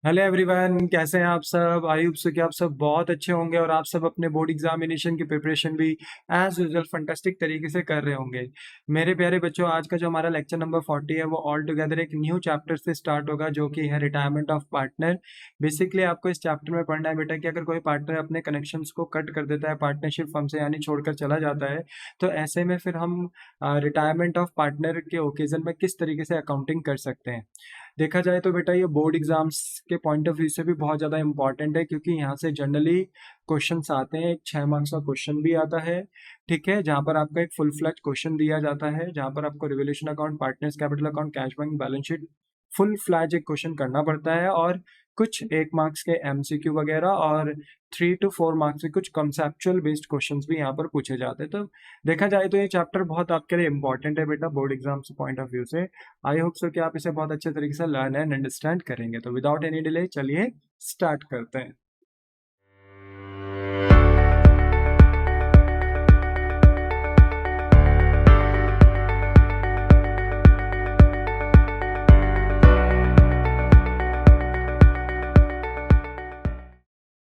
Hello everyone, कैसे हैं आप सब। आई होप सो कि आप सब बहुत अच्छे होंगे और आप सब अपने बोर्ड एग्जामिनेशन की प्रिपरेशन भी एज यूजुअल फंटास्टिक तरीके से कर रहे होंगे। मेरे प्यारे बच्चों, आज का जो हमारा लेक्चर नंबर 40 है वो ऑल टुगेदर एक न्यू चैप्टर से स्टार्ट होगा, जो कि है रिटायरमेंट ऑफ पार्टनर। बेसिकली आपको इस चैप्टर में पढ़ना है बेटा कि अगर कोई पार्टनर अपने कनेक्शंस को कट कर देता है, पार्टनरशिप फर्म से यानी छोड़कर चला जाता है, तो ऐसे में फिर हम रिटायरमेंट ऑफ पार्टनर के ओकेजन में किस तरीके से अकाउंटिंग कर सकते हैं। देखा जाए तो बेटा ये बोर्ड एग्जाम्स के पॉइंट ऑफ व्यू से भी बहुत ज़्यादा इंपॉर्टेंट है, क्योंकि यहाँ से जनरली क्वेश्चंस आते हैं। एक 6 मार्क्स का क्वेश्चन भी आता है, ठीक है, जहाँ पर आपका एक फुल फ्लैज क्वेश्चन दिया जाता है, जहाँ पर आपको revolution account, partners capital account, cash bank balance sheet full fledge एक क्वेश्चन करना पड़ता है, और कुछ 1 मार्क्स के एमसीक्यू वगैरह और 3 to 4 मार्क्स के कुछ कंसेप्चुअल बेस्ड क्वेश्चंस भी यहाँ पर पूछे जाते हैं। तो देखा जाए तो ये चैप्टर बहुत आपके लिए इंपॉर्टेंट है बेटा बोर्ड एग्जाम से पॉइंट ऑफ व्यू से। आई होप सो कि आप इसे बहुत अच्छे तरीके से लर्न एंड अंडरस्टैंड करेंगे। तो विदाउट एनी डिले चलिए स्टार्ट करते हैं।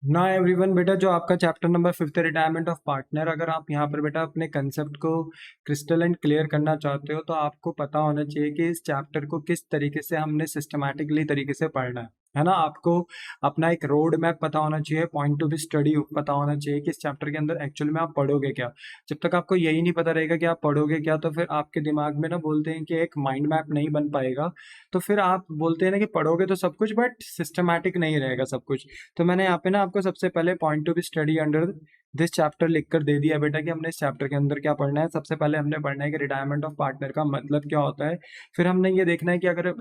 ना एवरीवन बेटा, जो आपका चैप्टर नंबर 5 है रिटायरमेंट ऑफ पार्टनर, अगर आप यहाँ पर बेटा अपने कंसेप्ट को क्रिस्टल एंड क्लियर करना चाहते हो तो आपको पता होना चाहिए कि इस चैप्टर को किस तरीके से हमने सिस्टमैटिकली तरीके से पढ़ना है ना। आपको अपना एक रोड मैप पता होना चाहिए, पॉइंट टू बी स्टडी पता होना चाहिए कि इस चैप्टर के अंदर एक्चुअल में आप पढ़ोगे क्या। जब तक आपको यही नहीं पता रहेगा कि आप पढ़ोगे क्या, तो फिर आपके दिमाग में ना बोलते हैं कि एक माइंड मैप नहीं बन पाएगा। तो फिर आप बोलते हैं ना कि पढ़ोगे तो सब कुछ, बट सिस्टमैटिक नहीं रहेगा सब कुछ। तो मैंने यहाँ पे ना आपको सबसे पहले point to be study under this chapter लिखकर दे दिया बेटा कि हमने इस चैप्टर के अंदर क्या पढ़ना है। सबसे पहले हमने पढ़ना है कि रिटायरमेंट ऑफ पार्टनर का मतलब क्या होता है। फिर हमने ये देखना है कि अगर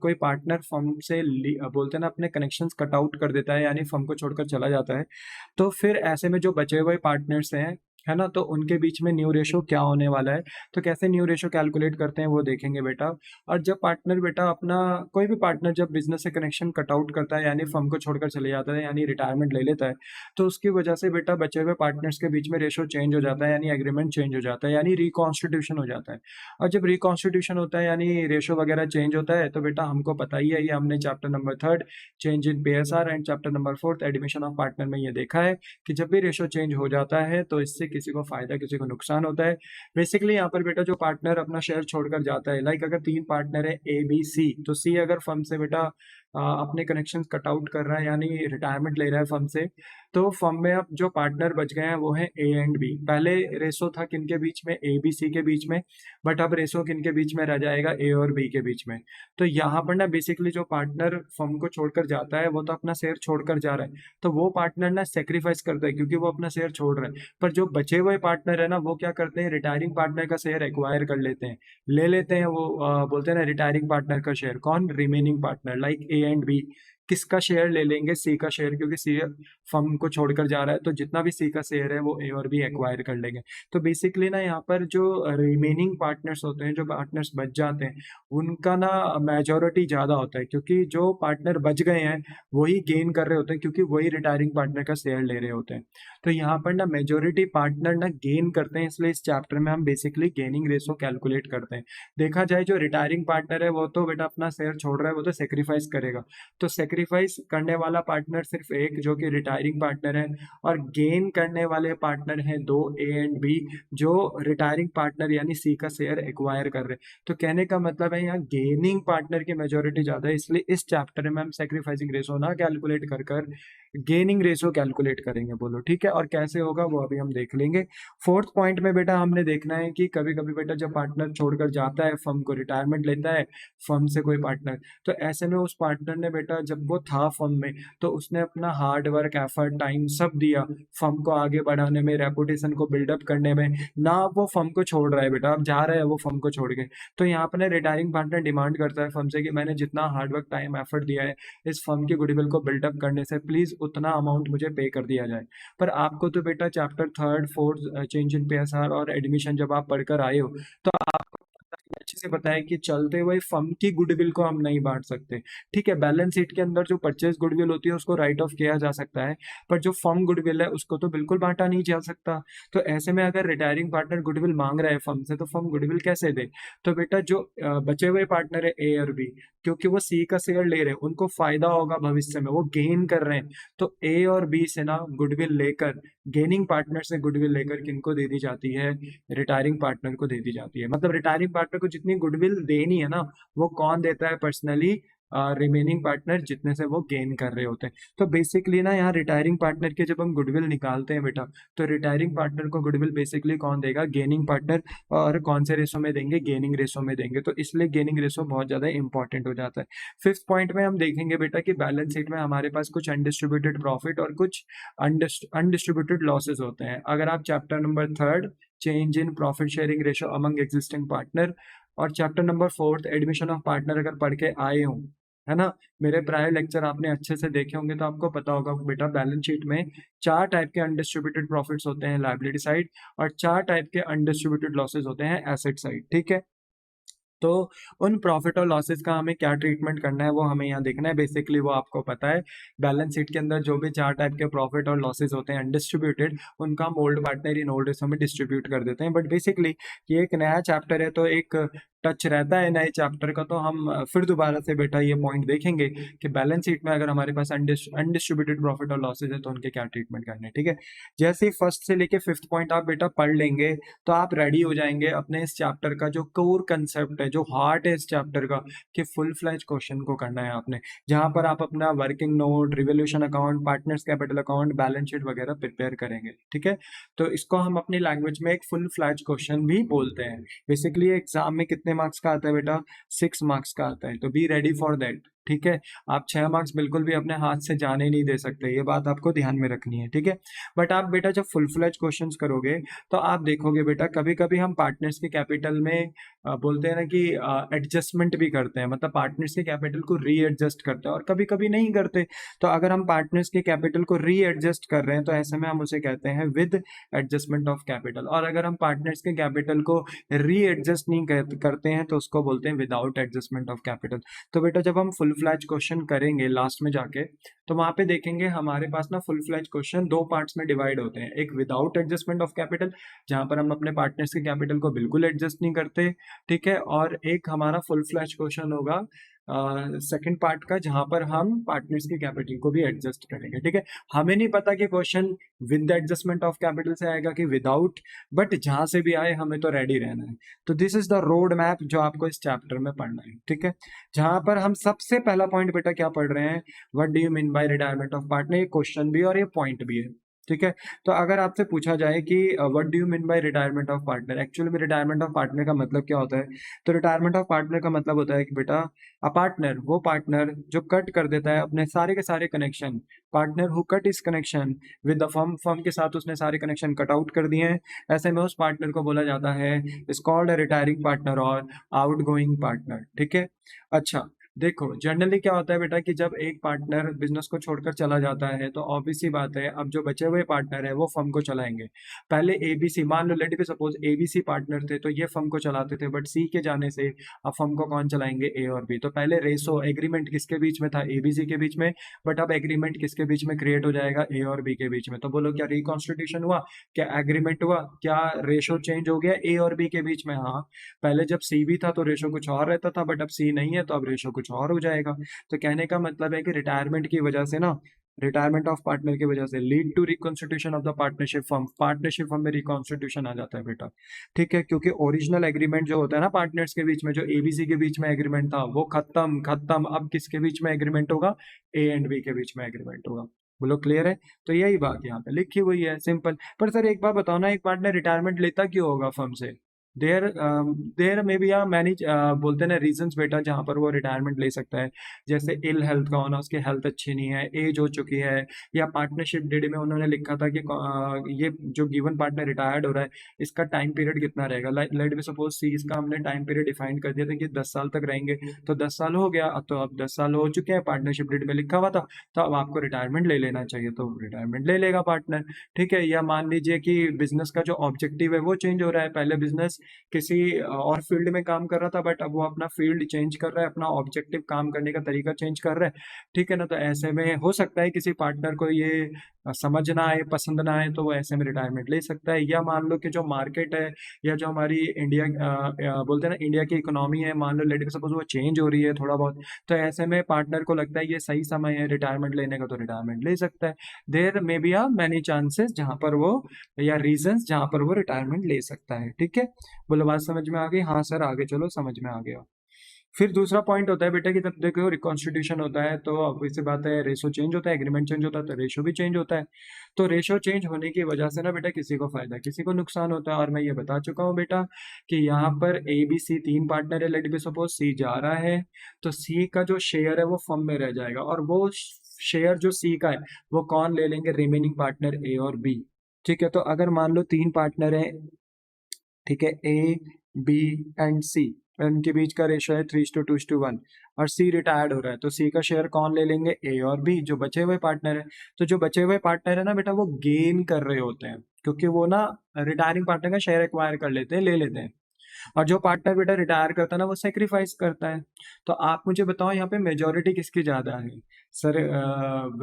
कोई पार्टनर फर्म से बोलते हैं ना अपने कनेक्शंस कट आउट कर देता है, यानी फर्म को छोड़कर चला जाता है, तो फिर ऐसे में जो बचे हुए पार्टनर्स हैं, है ना, तो उनके बीच में न्यू रेशो क्या होने वाला है। तो कैसे न्यू रेशो कैलकुलेट करते हैं वो देखेंगे बेटा। और जब पार्टनर बेटा अपना कोई भी पार्टनर जब बिजनेस से कनेक्शन कट आउट करता है, यानी फर्म को छोड़कर चले जाता है, यानी रिटायरमेंट ले लेता है, तो उसकी वजह से बेटा बचे हुए पार्टनर्स के बीच में रेशो चेंज हो जाता है, यानी एग्रीमेंट चेंज हो जाता है, यानी रिकॉन्स्टिट्यूशन हो जाता है। और जब रिकॉन्स्टिट्यूशन होता है यानी रेशो वगैरह चेंज होता है, तो बेटा हमको पता ही है, ये हमने chapter number 3 change in PSR and chapter number 4 admission of partner में ये देखा है कि जब भी रेशो चेंज हो जाता है तो इससे किसी को फायदा किसी को नुकसान होता है। बेसिकली यहाँ पर बेटा जो पार्टनर अपना शेयर छोड़कर जाता है, लाइक अगर 3 पार्टनर है ए बी सी, तो सी अगर फर्म से बेटा अपने कनेक्शन कट आउट कर रहा है यानी रिटायरमेंट ले रहा है फर्म से, तो फर्म में अब जो पार्टनर बच गए हैं वो है ए एंड बी। पहले रेशो था किनके बीच में, ए बी सी के बीच में, बट अब रेशो किनके बीच में रह जाएगा, ए और बी के बीच में। तो यहाँ पर ना बेसिकली जो पार्टनर फर्म को छोड़कर जाता है वो तो अपना शेयर छोड़कर जा रहा है, तो वो पार्टनर ना सेक्रीफाइस करता है क्योंकि वो अपना शेयर छोड़ रहा है। पर जो बचे हुए पार्टनर है ना, वो क्या करते हैं, रिटायरिंग पार्टनर का शेयर एक्वायर कर लेते हैं, ले लेते हैं। वो बोलते हैं ना रिटायरिंग पार्टनर का शेयर, कौन, remaining partner like A and B किसका शेयर ले लेंगे, सी का शेयर, क्योंकि सी फर्म को छोड़कर जा रहा है, तो जितना भी सी का शेयर है वो ए और बी एक्वायर कर लेंगे। तो बेसिकली ना यहाँ पर जो रिमेनिंग पार्टनर्स होते हैं, जो पार्टनर्स बच जाते हैं, उनका ना मेजोरिटी ज़्यादा होता है, क्योंकि जो पार्टनर बच गए हैं वही गेन कर रहे होते हैं, क्योंकि वही रिटायरिंग पार्टनर का शेयर ले रहे होते हैं। तो यहाँ पर ना मेजोरिटी पार्टनर ना गेन करते हैं, इसलिए इस चैप्टर में हम बेसिकली गेनिंग रेशो कैलकुलेट करते हैं। देखा जाए जो रिटायरिंग पार्टनर है वो तो बेटा अपना शेयर छोड़ रहा है, वो तो सेक्रीफाइस करेगा। तो सेक्रीफाइस करने वाला पार्टनर सिर्फ एक, जो कि रिटायरिंग पार्टनर है, और गेन करने वाले पार्टनर हैं दो, ए एंड बी, जो रिटायरिंग पार्टनर यानी सी का शेयर एक्वायर कर रहे हैं। तो कहने का मतलब है यहाँ गेनिंग पार्टनर की मेजोरिटी ज्यादा है, इसलिए इस चैप्टर में हम सेक्रीफाइसिंग रेशो ना कैलकुलेट कर गेनिंग रेशो कैलकुलेट करेंगे। बोलो ठीक है, और कैसे होगा वो अभी हम देख लेंगे। फोर्थ पॉइंट में बेटा हमने देखना है कि कभी कभी बेटा जब पार्टनर छोड़कर जाता है फर्म को, रिटायरमेंट लेता है फर्म से कोई पार्टनर, तो ऐसे में उस पार्टनर ने बेटा जब वो था फर्म में, तो उसने अपना हार्ड वर्क, एफर्ट, टाइम सब दिया फर्म को आगे बढ़ाने में, रेपुटेशन को बिल्डअप करने में। ना वो फर्म को छोड़ रहा है बेटा, अब जा रहा है वो फर्म को छोड़ के, तो यहाँ पर रिटायरिंग पार्टनर डिमांड करता है फर्म से कि मैंने जितना हार्ड वर्क, टाइम, एफर्ट दिया है इस फर्म की गुडविल को बिल्डअप करने से, प्लीज उतना अमाउंट मुझे पे कर दिया जाए। पर आपको तो बेटा चैप्टर 3, 4 चेंज इन पीएसआर और एडमिशन जब आप पढ़कर आए हो, तो आपको अच्छे से पता है कि चलते हुए फर्म की गुडविल को हम नहीं बांट सकते। ठीक है, बैलेंस शीट के अंदर जो परचेज गुडविल होती है उसको राइट ऑफ किया जा सकता है, पर जो फर्म गुडविल है उसको तो बिल्कुल बांटा नहीं जा सकता। तो ऐसे में अगर रिटायरिंग पार्टनर गुडविल मांग रहा है फर्म से, तो फर्म गुडविल कैसे दे? तो बेटा जो बचे हुए पार्टनर है ए और बी, क्योंकि वो सी का शेयर ले रहे हैं, उनको फायदा होगा भविष्य में, वो गेन कर रहे हैं, तो ए और बी से ना गुडविल लेकर, गेनिंग पार्टनर से गुडविल लेकर किनको दे दी जाती है? रिटायरिंग पार्टनर को दे दी जाती है। मतलब रिटायरिंग पार्टनर को जितनी गुडविल देनी है ना, वो कौन देता है? पर्सनली रिमेनिंग पार्टनर जितने से वो गेन कर रहे होते हैं। तो बेसिकली ना यहाँ रिटायरिंग पार्टनर के जब हम गुडविल निकालते हैं बेटा, तो रिटायरिंग पार्टनर को गुडविल बेसिकली कौन देगा? Gaining partner. और कौन से रेशो में देंगे? गेनिंग रेशो में देंगे। तो इसलिए गेनिंग रेशो बहुत ज्यादा इंपॉर्टेंट हो जाता है। फिफ्थ पॉइंट में हम देखेंगे बेटा कि बैलेंस शीट में हमारे पास कुछ अनडिस्ट्रीब्यूटेड प्रॉफिट और कुछ अनडिस्ट्रीब्यूटेड लॉसेज होते हैं। अगर आप chapter number 3 change in profit sharing ratio among existing partner और chapter number 4 admission of partner अगर पढ़ के आए हो, है ना, मेरे प्रायर लेक्चर आपने अच्छे से देखे होंगे, तो आपको पता होगा बेटा बैलेंस शीट में 4 टाइप के अनडिस्ट्रीब्यूटेड प्रॉफिट्स होते हैं लायबिलिटी साइड, और 4 टाइप के अनडिस्ट्रीब्यूटेड लॉसेज होते हैं एसेट साइड। ठीक है, तो उन प्रॉफिट और लॉसेस का हमें क्या ट्रीटमेंट करना है वो हमें यहाँ देखना है। बेसिकली वो आपको पता है, बैलेंस शीट के अंदर जो भी 4 टाइप के प्रॉफिट और लॉसेस होते हैं अनडिस्ट्रीब्यूटेड, उनका हम old partner in old ratio में डिस्ट्रीब्यूट कर देते हैं। बट बेसिकली ये एक नया चैप्टर है, तो एक टच रहता है नए चैप्टर का, तो हम फिर दोबारा से बेटा ये पॉइंट देखेंगे कि बैलेंस शीट में अगर हमारे पास अनडिस्ट्रीब्यूटेड प्रॉफिट और लॉसेज है तो उनके क्या ट्रीटमेंट करने हैं। ठीक है, जैसे ही फर्स्ट से लेके फिफ्थ पॉइंट आप बेटा पढ़ लेंगे, तो आप रेडी हो जाएंगे अपने इस चैप्टर का जो कोर कंसेप्ट है, जो हार्ट है इस चैप्टर का, कि फुल फ्लैज क्वेश्चन को करना है आपने, जहां पर आप अपना working note, revolution account, partners capital account, balance sheet वगैरह प्रिपेयर करेंगे। ठीक है, तो इसको हम अपनी लैंग्वेज में एक फुल फ्लैज क्वेश्चन भी बोलते हैं। बेसिकली एग्जाम में कितने मार्क्स का आता है बेटा? 6 मार्क्स का आता है, तो बी रेडी फॉर दैट। ठीक है, आप 6 मार्क्स बिल्कुल भी अपने हाथ से जाने नहीं दे सकते, ये बात आपको ध्यान में रखनी है। ठीक है, बट आप बेटा जब फुल फ्लैज क्वेश्चंस करोगे, तो आप देखोगे बेटा कभी कभी हम पार्टनर्स के कैपिटल में बोलते हैं ना कि एडजस्टमेंट भी करते हैं, मतलब पार्टनर्स के कैपिटल को रीएडजस्ट करते हैं, और कभी कभी नहीं करते। तो अगर हम पार्टनर्स के कैपिटल को रीएडजस्ट कर रहे हैं, तो ऐसे में हम उसे कहते हैं विद एडजस्टमेंट ऑफ कैपिटल, और अगर हम पार्टनर्स के कैपिटल को रीएडजस्ट नहीं करते हैं तो उसको बोलते हैं विदाउट एडजस्टमेंट ऑफ कैपिटल। तो बेटा जब हम फुल फ्लैज क्वेश्चन करेंगे लास्ट में जाके, तो वहां पे देखेंगे हमारे पास ना फुल फ्लैज क्वेश्चन 2 पार्ट्स में डिवाइड होते हैं। एक विदाउट एडजस्टमेंट ऑफ कैपिटल, जहां पर हम अपने पार्टनर्स के कैपिटल को बिल्कुल एडजस्ट नहीं करते। ठीक है, और एक हमारा फुल फ्लैज क्वेश्चन होगा सेकंड पार्ट का, जहां पर हम पार्टनर्स के कैपिटल को भी एडजस्ट करेंगे। ठीक है, हमें नहीं पता कि question with adjustment of capital से आएगा कि विदाउट, बट जहां से भी आए हमें तो रेडी रहना है। तो this is the road map जो आपको इस चैप्टर में पढ़ना है। ठीक है, जहां पर हम सबसे पहला पॉइंट बेटा क्या पढ़ रहे हैं? What do you mean by retirement of partner, ये क्वेश्चन भी और ये पॉइंट भी है। ठीक है, तो अगर आपसे पूछा जाए कि what do you mean by retirement of partner, actually में रिटायरमेंट ऑफ पार्टनर का मतलब क्या होता है? तो रिटायरमेंट ऑफ पार्टनर का मतलब होता है कि बेटा अ पार्टनर, वो पार्टनर जो कट कर देता है अपने सारे के सारे कनेक्शन, पार्टनर हु कट इस connection with the firm, firm के साथ उसने सारे कनेक्शन कट आउट कर दिए हैं, ऐसे में उस पार्टनर को बोला जाता है is called a retiring partner और आउट गोइंग पार्टनर। ठीक है, अच्छा देखो जनरली क्या होता है बेटा कि जब एक पार्टनर बिजनेस को छोड़कर चला जाता है, तो ऑब्वियस सी बात है अब जो बचे हुए पार्टनर है वो फर्म को चलाएंगे। पहले एबीसी, मान लो let be suppose ABC partner थे, तो ये फर्म को चलाते थे, बट सी के जाने से अब फर्म को कौन चलाएंगे? ए और बी। तो पहले रेसो एग्रीमेंट किसके बीच में था? एबीसी के बीच में, बट अब एग्रीमेंट किसके बीच में क्रिएट हो जाएगा? ए और बी के बीच में। तो बोलो क्या रिकॉन्स्टिट्यूशन हुआ? क्या एग्रीमेंट हुआ? क्या रेशो चेंज हो गया ए और बी के बीच में? हाँ, पहले जब सी भी था तो रेशो कुछ और रहता था, बट अब सी नहीं है तो अब रेशो कुछ और हो जाएगा। तो कहने का मतलब है कि रिटायरमेंट की वजह से ना, रिटायरमेंट ऑफ पार्टनर की वजह से lead to reconstitution of the partnership firm, partnership firm में रिकॉन्स्टिट्यूशन आ जाता है बेटा। ठीक है, क्योंकि ओरिजिनल एग्रीमेंट जो होता है ना पार्टनर्स के बीच में, जो एबीसी के बीच में एग्रीमेंट था वो खत्म खत्म, अब किसके बीच में एग्रीमेंट होगा? ए एंड बी के बीच में एग्रीमेंट होगा। बोलो क्लियर है? तो यही बात यहाँ पे लिखी हुई है, सिंपल। पर सर एक बार बताओ ना, एक पार्टनर रिटायरमेंट लेता क्यों होगा फर्म से? There there may be many बोलते हैं ना रीजंस बेटा, जहाँ पर वो रिटायरमेंट ले सकता है। जैसे इल हेल्थ का होना, उसकी हेल्थ अच्छी नहीं है, एज हो चुकी है, या पार्टनरशिप डीड में उन्होंने लिखा था कि ये जो गिवन पार्टनर रिटायर्ड हो रहा है इसका टाइम पीरियड कितना रहेगा। लेट बी सपोज सी, इसका हमने टाइम पीरियड डिफाइन कर दिया था कि 10 साल तक रहेंगे, तो 10 साल हो गया, तो अब 10 साल हो चुके हैं, पार्टनरशिप डीड में लिखा हुआ था, तो अब आपको रिटायरमेंट ले लेना चाहिए, तो रिटायरमेंट ले लेगा पार्टनर। ठीक है, या मान लीजिए कि बिजनेस का जो ऑब्जेक्टिव है वो चेंज हो रहा है, पहले बिजनेस किसी और फील्ड में काम कर रहा था, बट अब वो अपना फील्ड चेंज कर रहा है, अपना ऑब्जेक्टिव काम करने का तरीका चेंज कर रहा है, ठीक है ना। तो ऐसे में हो सकता है किसी पार्टनर को ये समझ ना आए, पसंद ना आए, तो वो ऐसे में रिटायरमेंट ले सकता है। या मान लो कि जो मार्केट है या जो हमारी इंडिया बोलते हैं ना इंडिया की इकोनॉमी है, मान लो लेट सपोज वो चेंज हो रही है थोड़ा बहुत, तो ऐसे में पार्टनर को लगता है ये सही समय है रिटायरमेंट लेने का, तो रिटायरमेंट ले सकता है। There may be a many chances जहां पर वो या रीजंस जहां पर वो रिटायरमेंट ले सकता है, ठीक है। बोलो बात समझ में आ गई? हाँ सर, आगे चलो, समझ में आ गया। फिर दूसरा पॉइंट होता है बेटा कि जब देखो रिकॉन्स्टिट्यूशन होता है तो ऑब्वियस सी बात है, रेशो चेंज होता है, एग्रीमेंट चेंज होता है, तो रेशो भी चेंज होता है। तो रेशो चेंज होने की वजह से ना बेटा किसी को फायदा किसी को नुकसान होता है। और मैं ये बता चुका हूँ बेटा कि यहाँ पर ए बी सी तीन पार्टनर है, लेट बी सपोज सी जा रहा है, तो सी का जो शेयर है वो फर्म में रह जाएगा, और वो शेयर जो सी का है वो कौन ले लेंगे? रिमेनिंग पार्टनर ए और बी, ठीक है। तो अगर मान लो तीन पार्टनर है, ठीक है, ए बी एंड सी, उनके बीच का रेशो है 3:2:1, और सी रिटायर्ड हो रहा है, तो सी का शेयर कौन ले लेंगे? ए और बी, जो बचे हुए पार्टनर है। तो जो बचे हुए पार्टनर है ना बेटा, वो गेन कर रहे होते हैं, क्योंकि वो ना रिटायरिंग पार्टनर का शेयर एक्वायर कर लेते हैं, ले लेते हैं। और जो पार्टनर बेटा रिटायर करता है ना, वो सेक्रीफाइस करता है। तो आप मुझे बताओ यहाँ पे मेजोरिटी किसकी ज्यादा है? सर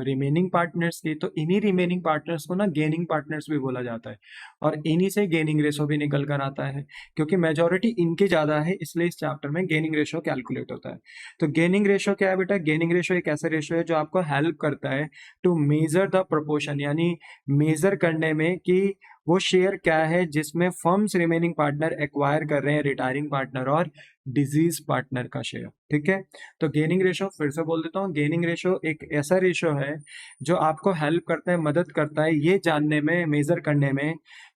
रिमेनिंग पार्टनर्स की। तो इन्हीं रिमेनिंग पार्टनर्स को ना गेनिंग पार्टनर्स भी बोला जाता है, और इन्हीं से गेनिंग रेशो भी निकल कर आता है, क्योंकि मेजोरिटी इनकी ज्यादा है, इसलिए इस चैप्टर में गेनिंग रेशो कैलकुलेट होता है। तो गेनिंग रेशो क्या है बेटा? गेनिंग रेशो एक ऐसा रेशो है जो आपको हेल्प करता है टू मेजर द प्रोपोर्शन, यानी मेजर करने में कि वो शेयर क्या है जिसमें फर्म्स रिमेनिंग पार्टनर एक्वायर कर रहे हैं रिटायरिंग पार्टनर और डिजीज पार्टनर का शेयर, ठीक है। तो गेनिंग रेशो फिर से बोल देता हूँ, गेनिंग रेशो एक ऐसा रेशो है जो आपको हेल्प करता है, मदद करता है ये जानने में, मेजर करने में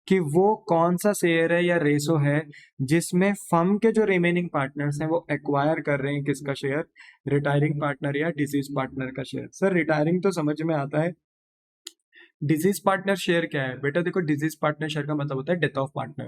कि वो कौन सा शेयर है या रेशो है जिसमें फर्म के जो रिमेनिंग पार्टनर्स हैं वो एक्वायर कर रहे हैं किसका शेयर? रिटायरिंग पार्टनर या डिजीज पार्टनर का शेयर। सर रिटायरिंग तो समझ में आता है, डिजीज पार्टनर शेयर क्या है बेटा? देखो डिजीज पार्टनर शेयर का मतलब होता है डेथ ऑफ पार्टनर।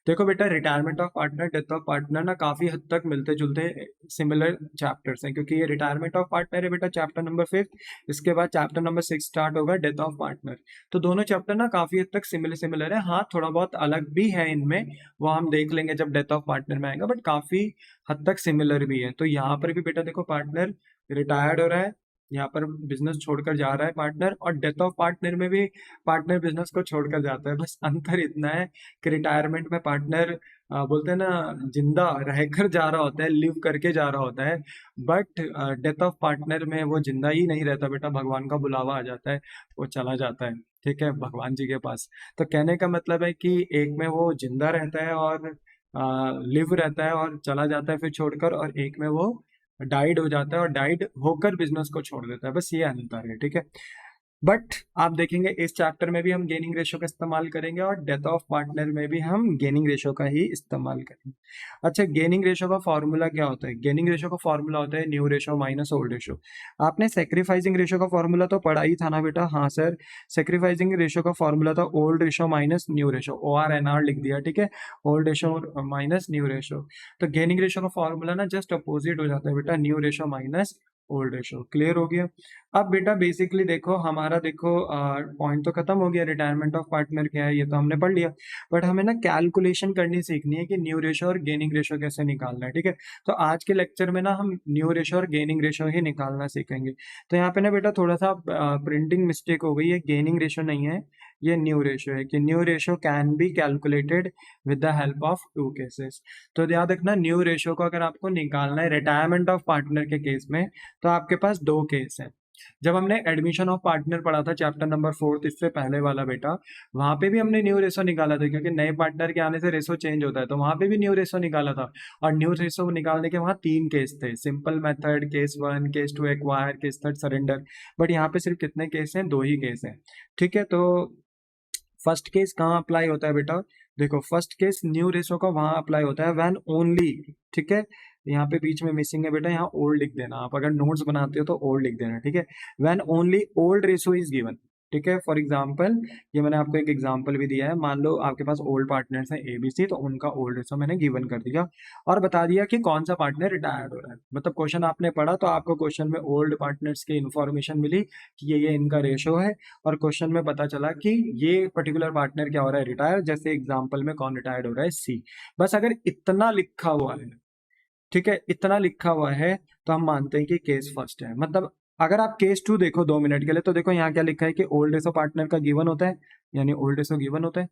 देखो बेटा retirement of partner, death of partner ना काफी हद तक मिलते जुलते सिमिलर चैप्टर्स हैं, क्योंकि ये रिटायरमेंट ऑफ पार्टनर है बेटा चैप्टर नंबर 5, इसके बाद चैप्टर नंबर 6 स्टार्ट होगा डेथ ऑफ पार्टनर। तो दोनों चैप्टर ना काफी हद तक सिमिलर सिमिलर है, हाँ थोड़ा बहुत अलग भी है इनमें, वो हम देख लेंगे जब डेथ ऑफ पार्टनर में आएगा, बट काफी हद तक सिमिलर भी है। तो यहाँ पर भी बेटा देखो पार्टनर रिटायर्ड हो रहा है, यहाँ पर बिजनेस छोड़कर जा रहा है पार्टनर, और डेथ ऑफ पार्टनर में भी पार्टनर बिजनेस को छोड़कर जाता है। बस अंतर इतना है कि रिटायरमेंट में पार्टनर बोलते हैं ना जिंदा रहकर जा रहा होता है, लिव करके जा रहा होता है, बट डेथ ऑफ पार्टनर में वो जिंदा ही नहीं रहता बेटा, भगवान का बुलावा आ जाता है, वो चला जाता है, ठीक है, भगवान जी के पास। तो कहने का मतलब है कि एक में वो जिंदा रहता है और लिव रहता है और चला जाता है फिर छोड़कर, और एक में वो डाइड हो जाता है और डाइड होकर बिजनेस को छोड़ देता है, बस ये अंतर है, ठीक है। बट आप देखेंगे इस चैप्टर में भी हम गेनिंग रेशो का इस्तेमाल करेंगे, और डेथ ऑफ पार्टनर में भी हम गेनिंग रेशो का ही इस्तेमाल करेंगे। अच्छा, गेनिंग रेशो का फॉर्मूला क्या होता है? गेनिंग रेशो का फॉर्मूला होता है new ratio minus old ratio. आपने सेक्रीफाइसिंग रेशो का फॉर्मूला तो पढ़ा ही था ना बेटा? हाँ सर, सेक्रीफाइसिंग रेशो का फॉर्मूला था old ratio minus new ratio, OR/NR लिख दिया, ठीक है, old ratio minus new ratio. तो गेनिंग रेशो का फॉर्मूला ना जस्ट अपोजिट हो जाता है बेटा, new ratio minus old ratio. Clear हो गया? अब बेटा बेसिकली देखो हमारा, देखो पॉइंट तो खत्म हो गया, रिटायरमेंट ऑफ पार्टनर क्या है ये तो हमने पढ़ लिया, बट हमें ना कैलकुलेशन करनी सीखनी है कि न्यू रेशो और गेनिंग रेशो कैसे निकालना है, ठीक है। तो आज के लेक्चर में ना हम न्यू रेशो और गेनिंग रेशो ही निकालना सीखेंगे। तो यहाँ पे ना बेटा थोड़ा सा प्रिंटिंग मिस्टेक हो गई है, गेनिंग रेशो नहीं है, ये न्यू रेशो है, कि new ratio can be calculated with the help of 2 cases. तो याद रखना न्यू रेशो को अगर आपको निकालना है रिटायरमेंट ऑफ पार्टनर के केस में, तो आपके पास 2 केस हैं। जब हमने एडमिशन ऑफ पार्टनर पढ़ा था चैप्टर नंबर 4, इससे पहले वाला बेटा, वहां पे भी हमने न्यू रेशो निकाला था, क्योंकि नए पार्टनर के आने से रेशो चेंज होता है, तो वहां पे भी न्यू रेशो निकाला था। और न्यू रेशो निकालने के वहां 3 केस थे, simple method, case 1, case 2 acquire, case 3 surrender. But यहाँ पे सिर्फ कितने केस हैं? 2 ही केस हैं, ठीक है। तो फर्स्ट केस कहाँ अप्लाई होता है बेटा? देखो फर्स्ट केस न्यू रेशो का वहां अप्लाई होता है व्हेन ओनली, ठीक है, यहाँ पे बीच में मिसिंग है बेटा, यहाँ ओल्ड लिख देना, आप अगर नोट्स बनाते हो तो ओल्ड लिख देना, ठीक है। When only old ratio is given, ठीक है। फॉर एग्जाम्पल ये मैंने आपको एक एग्जाम्पल भी दिया है, मान लो आपके पास ओल्ड पार्टनर्स हैं ABC, तो उनका ओल्ड रेशो मैंने गिवन कर दिया और बता दिया कि कौन सा पार्टनर रिटायर्ड हो रहा है। मतलब क्वेश्चन आपने पढ़ा तो आपको क्वेश्चन में ओल्ड पार्टनर्स की इन्फॉर्मेशन मिली कि ये इनका रेशो है, और क्वेश्चन में पता चला कि ये पर्टिकुलर पार्टनर क्या हो रहा है, रिटायर। जैसे एग्जाम्पल में कौन रिटायर्ड हो रहा है, C। बस अगर इतना लिखा हुआ है, ठीक है, इतना लिखा हुआ है, तो हम मानते हैं कि केस फर्स्ट है। मतलब अगर आप केस 2 देखो 2 मिनट के लिए, तो देखो यहाँ क्या लिखा है कि ओल्ड रेशो पार्टनर का गिवन होता है, यानी ओल्ड रेशो गिवन होता है,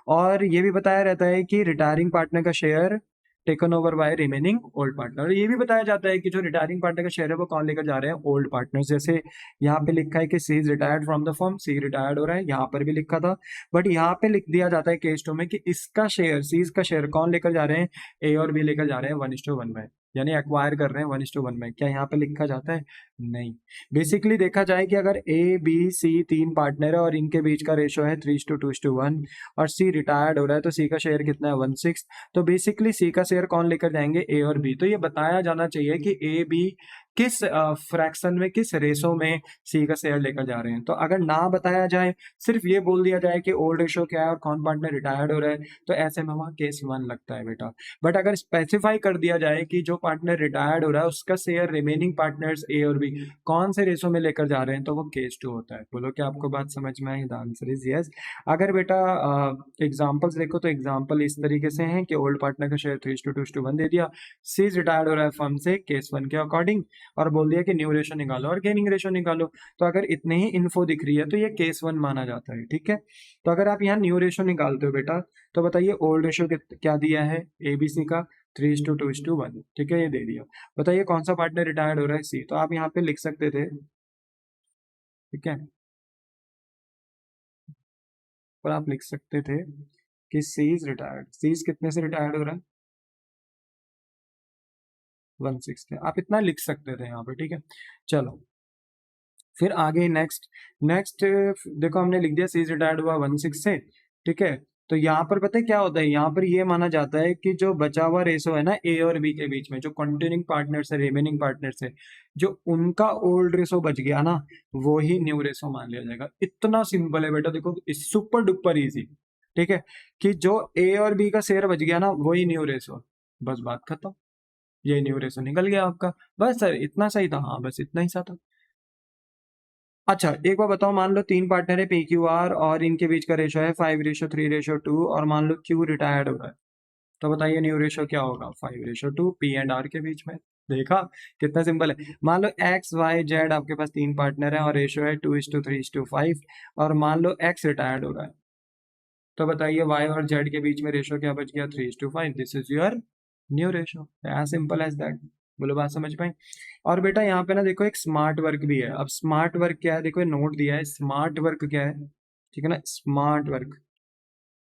और ये भी बताया रहता है कि रिटायरिंग पार्टनर का share taken over by remaining old partner. ये भी बताया जाता है कि जो रिटायरिंग पार्टनर का शेयर है वो कौन लेकर जा रहे हैं, ओल्ड पार्टनर। जैसे यहाँ पे लिखा है कि C is retired from the firm, C retired हो रहा है, यहाँ पर भी लिखा था, बट यहाँ पे लिख दिया जाता है केस 2 में कि इसका शेयर, सी का शेयर कौन लेकर जा रहे हैं, ए और बी लेकर जा रहे हैं 1:1 में, यानी एक्वायर कर रहे हैं 1:1 में। क्या यहाँ पे लिखा जाता है, नहीं। बेसिकली देखा जाए कि अगर ABC 3 पार्टनर है और इनके बीच का रेशो है 3:2:1 और C रिटायर्ड हो रहा है, तो C का शेयर कितना है, 1/6। तो बेसिकली C का शेयर कौन लेकर जाएंगे, A और B। तो ये बताया जाना चाहिए कि A B किस फ्रैक्शन में, किस रेशो में C का शेयर लेकर जा रहे हैं। तो अगर ना बताया जाए, सिर्फ ये बोल दिया जाए कि ओल्ड रेशो क्या है और कौन पार्टनर रिटायर्ड हो रहा है, तो ऐसे में वहाँ केस 1 लगता है बेटा। बट अगर स्पेसिफाई कर दिया जाए कि जो पार्टनर रिटायर्ड हो रहा है उसका शेयर रिमेनिंग पार्टनर्स A और B कौन से रेशो में लेकर जा रहे हैं, तो वो केस 2 होता है। बोलो क्या आपको बात समझ में आई, द आंसर इज यस। अगर बेटा एग्जांपल्स देखो तो एग्जांपल इस तरीके से हैं कि ओल्ड पार्टनर का शेयर 3:2:1 दे दिया, C रिटायर्ड हो रहा है फर्म से केस 1 के अकॉर्डिंग, और बोल दिया कि न्यू रेशो निकालो और गेनिंग रेशो निकालो। तो अगर इतने ही इन्फो दिख रही है तो ये केस 1 माना जाता है, ठीक है। तो अगर आप यहाँ न्यू रेशो निकालते हो बेटा, तो बताइए ओल्ड रेशो क्या दिया है ABC का, 3:2:1, ठीक है, ये दे दिया। बताइए कौन सा पार्टनर रिटायर्ड हो रहा है, C। तो आप यहाँ पे लिख सकते थे, ठीक है, पर आप लिख सकते थे कि C इज रिटायर्ड। C कितने से रिटायर्ड हो रहा है, 1/6 थे। आप इतना लिख सकते थे यहाँ पे, ठीक है। चलो फिर आगे नेक्स्ट, नेक्स्ट देखो हमने लिख दिया C रिटायर्ड हुआ 1/6 से, ठीक है। तो यहाँ पर पता है क्या होता है, यहाँ पर ये माना जाता है कि जो बचा हुआ रेशो है ना A और B के बीच में, जो कंटिन्यूइंग पार्टनर्स है, रिमेनिंग पार्टनर्स है, जो उनका ओल्ड रेशो बच गया ना, वो ही न्यू रेशो मान लिया जाएगा। इतना सिंपल है बेटा, देखो सुपर डुपर इजी, ठीक है, कि जो A और B का शेयर बच गया ना वही न्यू रेशो, बस बात खत्म। ये न्यू रेशो निकल गया आपका। बस सर इतना सही था, हाँ बस इतना ही सा था। अच्छा एक बार बताओ, मान लो 3 पार्टनर है PQR और इनके बीच का रेशो है 5:3:2 और मान लो Q रिटायर्ड हो रहा है, तो बताइए न्यू रेशो क्या होगा, 5:2 P&R के बीच में। देखा कितना सिंपल है। मान लो XYZ आपके पास 3 पार्टनर है और रेशो है 2:3:5 और मान लो X रिटायर्ड हो रहा है, तो बताइए Y और Z के बीच में रेशो क्या बच गया, 3:5। This is your new ratio, as simple as that. बोलो बात समझ पाए। और बेटा यहाँ पे ना देखो एक स्मार्ट वर्क भी है। अब स्मार्ट वर्क क्या है, देखो ये नोट दिया है, स्मार्ट वर्क क्या है, ठीक है ना, स्मार्ट वर्क।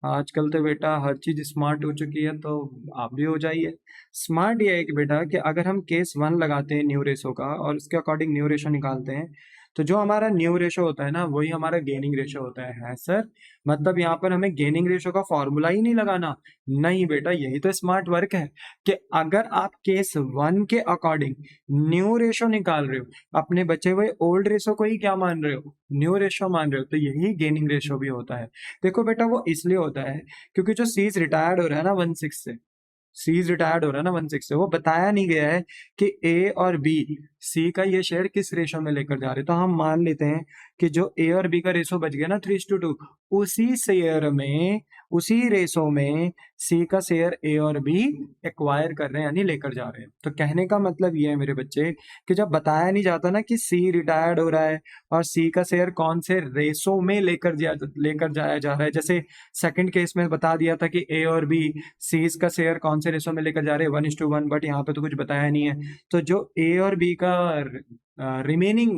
आजकल तो बेटा हर चीज स्मार्ट हो चुकी है, तो आप भी हो जाइए स्मार्ट। ये है कि बेटा कि अगर हम केस 1 लगाते हैं न्यू रेशो का और उसके अकॉर्डिंग न्यू रेशो निकालते हैं, तो जो हमारा न्यू रेशो होता है ना वही हमारा गेनिंग रेशो होता है सर। मतलब यहाँ पर हमें गेनिंग रेशो का फॉर्मूला ही नहीं लगाना। नहीं बेटा, यही तो स्मार्ट वर्क है कि अगर आप केस 1 के अकॉर्डिंग न्यू रेशो निकाल रहे हो, अपने बचे हुए ओल्ड रेशो को ही क्या मान रहे हो, न्यू रेशो मान रहे हो, तो यही गेनिंग रेशो भी होता है। देखो बेटा वो इसलिए होता है क्योंकि जो सीज रिटायर्ड हो रहा है ना 1/6 से, सीज रिटायर्ड हो रहा है ना 1/6 से, वो बताया नहीं गया है कि ए और बी सी का ये शेयर किस रेशो में लेकर जा रहे हैं। तो हम मान लेते हैं कि जो ए और बी का रेशो बच गया ना 3:2, उसी शेयर में, उसी रेशो में सी का शेयर ए और बी एक्वायर कर रहे हैं, यानी लेकर जा रहे हैं। तो कहने का मतलब ये है मेरे बच्चे कि जब बताया नहीं जाता ना कि सी रिटायर्ड हो रहा है और सी का शेयर कौन से रेशो में लेकर जाया जा रहा है, जैसे सेकंड केस में बता दिया था कि ए और बी सीज का शेयर कौन से रेशो में लेकर जा रहे हैं 1:1, बट यहाँ पे तो कुछ बताया नहीं है। तो जो ए और बी का रिमेनिंग